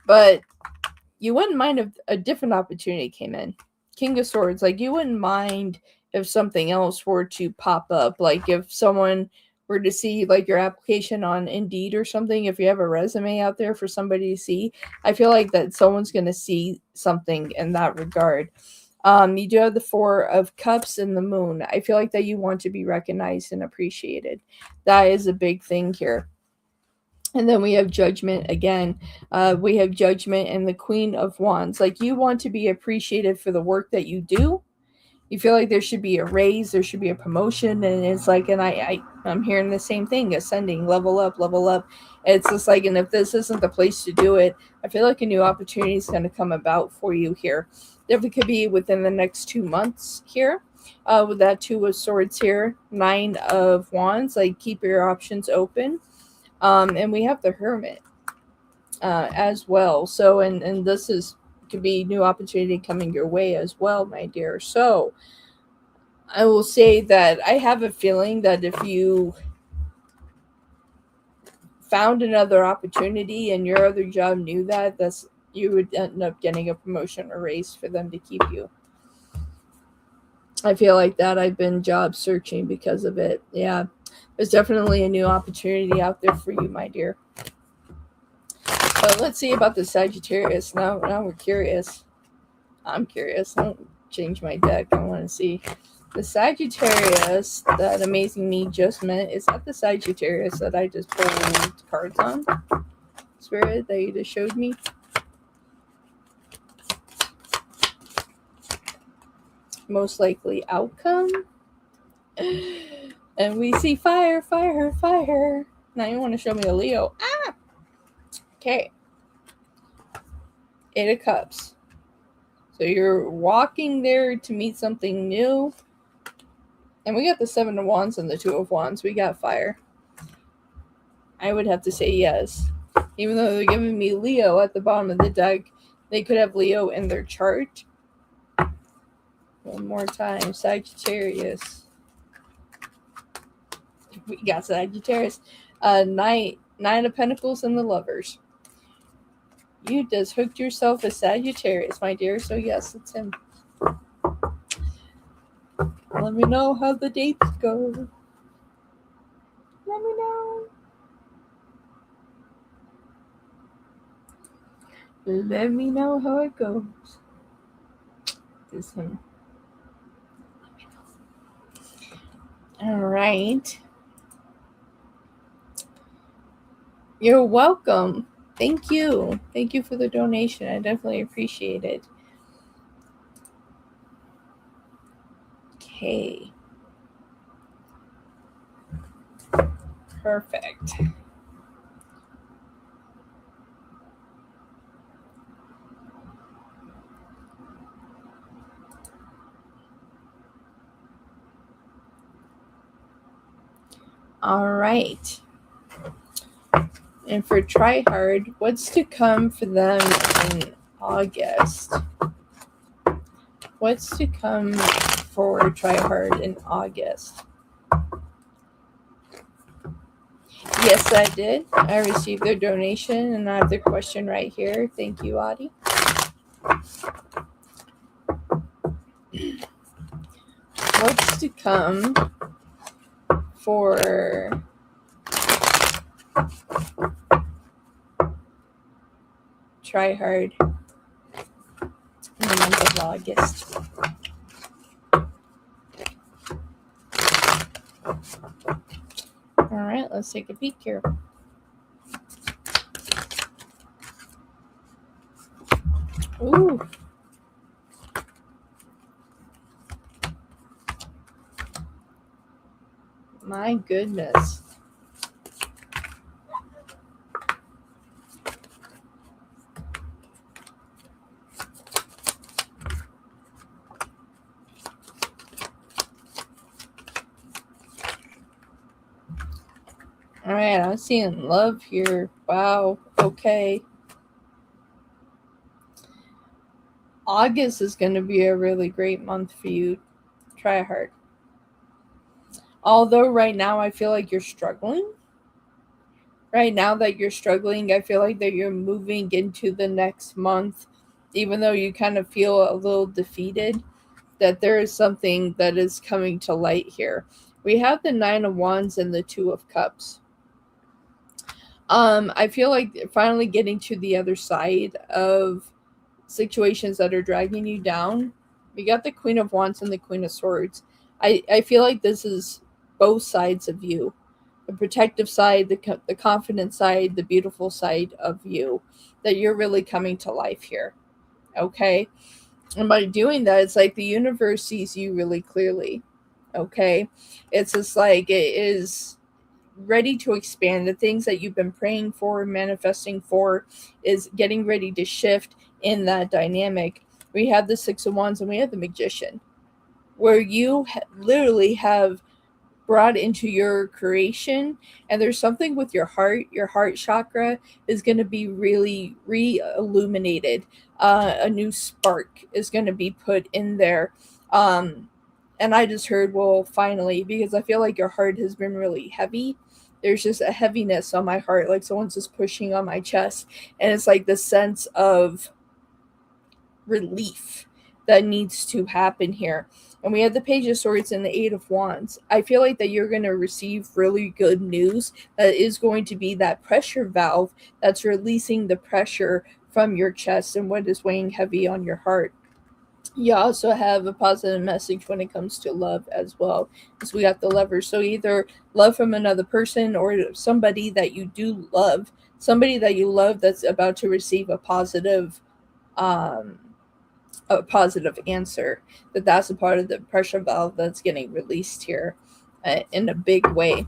but you wouldn't mind if a different opportunity came in. King of Swords, like you wouldn't mind if something else were to pop up, like if someone were to see like your application on Indeed or something, if you have a resume out there for somebody to see, I feel like that someone's going to see something in that regard. You do have the 4 of Cups and the Moon. I feel like that you want to be recognized and appreciated. That is a big thing here. And then we have Judgment again. We have Judgment and the Queen of Wands. Like you want to be appreciated for the work that you do. You feel like there should be a raise, there should be a promotion, and it's like, and I'm hearing the same thing, ascending, level up. It's just like, and if this isn't the place to do it, I feel like a new opportunity is going to come about for you here. Definitely could be within the next 2 months here. With that 2 of Swords here, 9 of Wands, like keep your options open. And we have the Hermit as well. So, and this could be new opportunity coming your way as well, my dear. So I will say that I have a feeling that if you found another opportunity and your other job knew that, you would end up getting a promotion or raise for them to keep you. I feel like that. I've been job searching because of it. Yeah, there's definitely a new opportunity out there for you, my dear. But let's see about the Sagittarius. Now we're curious. I'm curious. I don't change my deck. I want to see the Sagittarius that Amazing Me just met. Is that the Sagittarius that I just pulled cards on? Spirit that you just showed me? most likely outcome. And we see fire, fire, fire. Now you want to show me a Leo. Ah! Okay. 8 of Cups. So you're walking there to meet something new. And we got the 7 of Wands and the 2 of Wands. We got fire. I would have to say yes. Even though they're giving me Leo at the bottom of the deck, they could have Leo in their chart. One more time. Sagittarius. We got Sagittarius. Nine of Pentacles and the Lovers. You just hooked yourself a Sagittarius, my dear. So yes, it's him. Let me know how the dates go. Let me know. Let me know how it goes. This him. Let me know. All right. You're welcome. Thank you. Thank you for the donation. I definitely appreciate it. Okay. Perfect. All right. And for Try Hard, what's to come for them in August? What's to come for Try Hard in August? Yes, I did. I received their donation, and I have their question right here. Thank you, Audie. What's to come for Try Hard in the month of August? All right, let's take a peek here. Ooh. My goodness. All right, I'm seeing love here. Wow. Okay. August is going to be a really great month for you. Try hard. Although right now I feel like you're struggling. Right now that you're struggling, I feel like that you're moving into the next month, even though you kind of feel a little defeated, that there is something that is coming to light here. We have the 9 of Wands and the 2 of Cups. I feel like finally getting to the other side of situations that are dragging you down. We got the Queen of Wands and the Queen of Swords. I feel like this is both sides of you. The protective side, the confident side, the beautiful side of you, that you're really coming to life here. Okay? And by doing that, it's like the universe sees you really clearly. Okay? It's just like it is ready to expand. The things that you've been praying for, manifesting for, is getting ready to shift in that dynamic. We have the 6 of Wands and we have the Magician, where you literally have brought into your creation, and there's something with your heart chakra is going to be really re-illuminated. A new spark is going to be put in there. And I just heard, well, finally, because I feel like your heart has been really heavy. There's just a heaviness on my heart, like someone's just pushing on my chest, and it's like the sense of relief that needs to happen here. And we have the Page of Swords and the 8 of Wands. I feel like that you're going to receive really good news that is going to be that pressure valve that's releasing the pressure from your chest and what is weighing heavy on your heart. You also have a positive message when it comes to love as well, because we got the Lovers. So either love from another person or somebody that you do love, somebody that you love that's about to receive a positive a positive answer. That's a part of the pressure valve that's getting released here in a big way.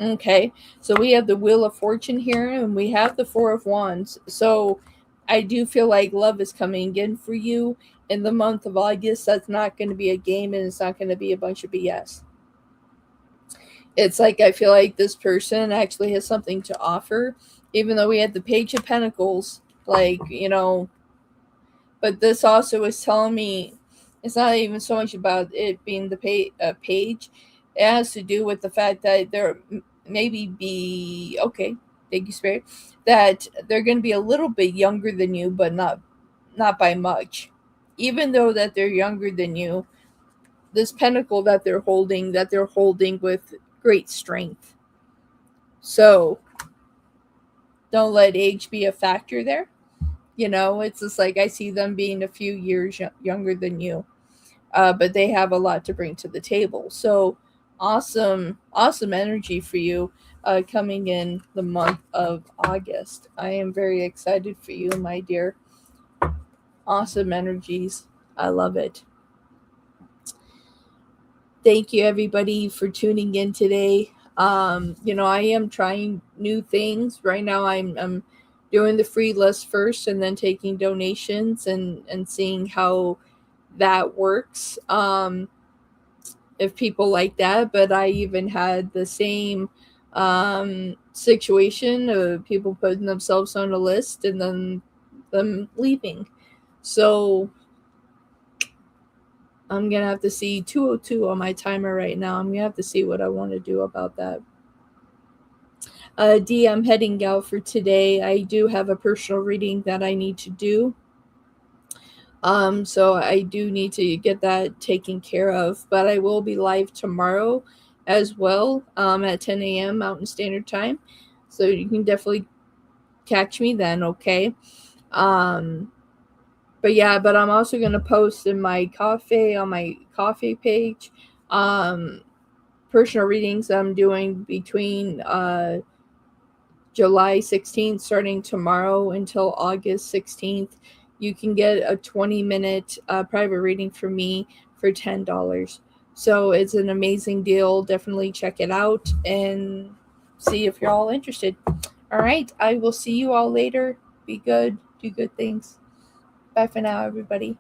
Okay, so we have the Wheel of Fortune here, and we have the Four of Wands. So I do feel like love is coming in for you in the month of August. That's not going to be a game, and it's not going to be a bunch of BS. It's like I feel like this person actually has something to offer, even though we had the Page of Pentacles, like, but this also is telling me it's not even so much about it being the page. It has to do with the fact that there maybe be, okay, thank you, Spirit, that they're going to be a little bit younger than you, but not by much. Even though that they're younger than you, this pentacle that they're holding with great strength. So don't let age be a factor there. It's just like I see them being a few years younger than you, but they have a lot to bring to the table. So awesome energy for you coming in the month of August. I am very excited for you, my dear. Awesome energies. I love it. Thank you, everybody, for tuning in today. I am trying new things right now. I'm doing the free list first, and then taking donations and seeing how that works. If people like that, but I even had the same situation of people putting themselves on a list and then them leaving. So I'm going to have to see 2:02 on my timer right now. I'm going to have to see what I want to do about that. D, I'm heading out for today. I do have a personal reading that I need to do. So I do need to get that taken care of, but I will be live tomorrow as well, at 10 a.m. Mountain Standard Time. So you can definitely catch me then, okay? But I'm also going to post in my on my coffee page, personal readings I'm doing between, July 16th, starting tomorrow until August 16th. You can get a 20-minute private reading from me for $10. So it's an amazing deal. Definitely check it out and see if you're all interested. All right. I will see you all later. Be good. Do good things. Bye for now, everybody.